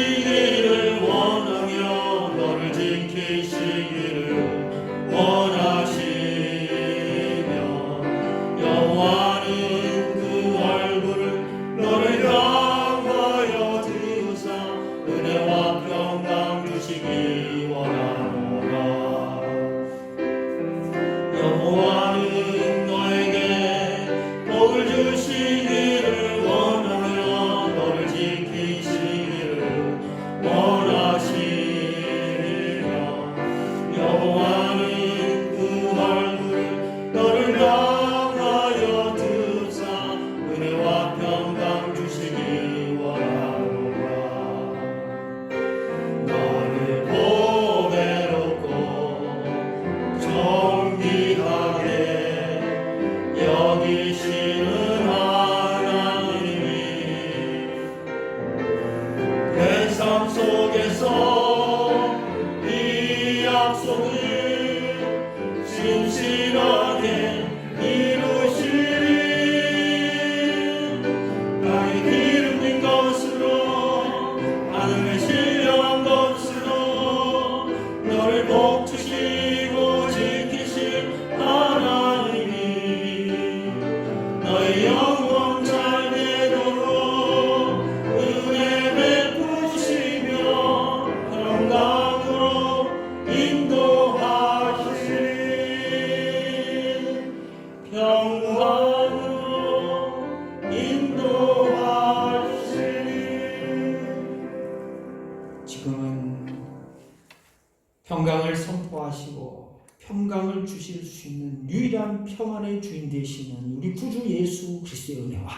수 있는 유일한 평안의 주인 되시는 우리 구주 예수 그리스도의 은혜와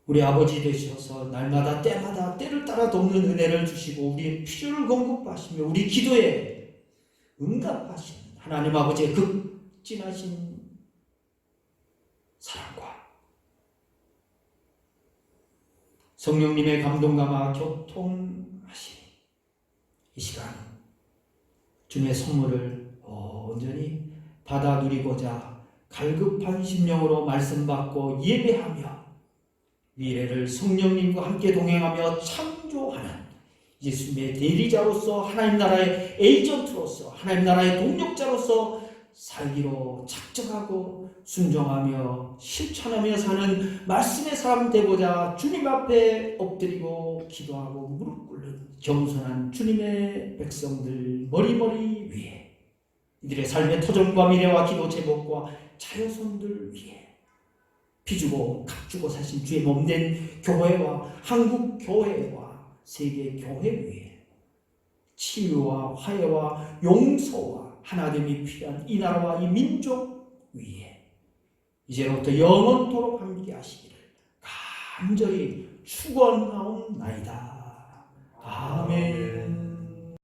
우리 아버지 되셔서 날마다 때마다 때를 따라 돕는 은혜를 주시고 우리의 필요를 공급하시며 우리 기도에 응답하시는 하나님 아버지의 극진하신 사랑과 성령님의 감동감화 교통하시니 이 시간 주님의 선물을 온전히 받아 누리고자 갈급한 심령으로 말씀 받고 예배하며 미래를 성령님과 함께 동행하며 창조하는 예수님의 대리자로서 하나님 나라의 에이전트로서 하나님 나라의 동력자로서 살기로 작정하고 순종하며 실천하며 사는 말씀의 사람 되고자 주님 앞에 엎드리고 기도하고 무릎 꿇는 겸손한 주님의 백성들 머리머리 위에 이들의 삶의 터전과 미래와 기도 제목과 자녀손들 위에 피주고 값주고 사신 주의 몸된 교회와 한국 교회와 세계 교회 위에 치유와 화해와 용서와 하나됨이 필요한 이 나라와 이 민족 위에 이제로부터 영원토록 함께 하시기를 간절히 축원하옵나이다. 아멘.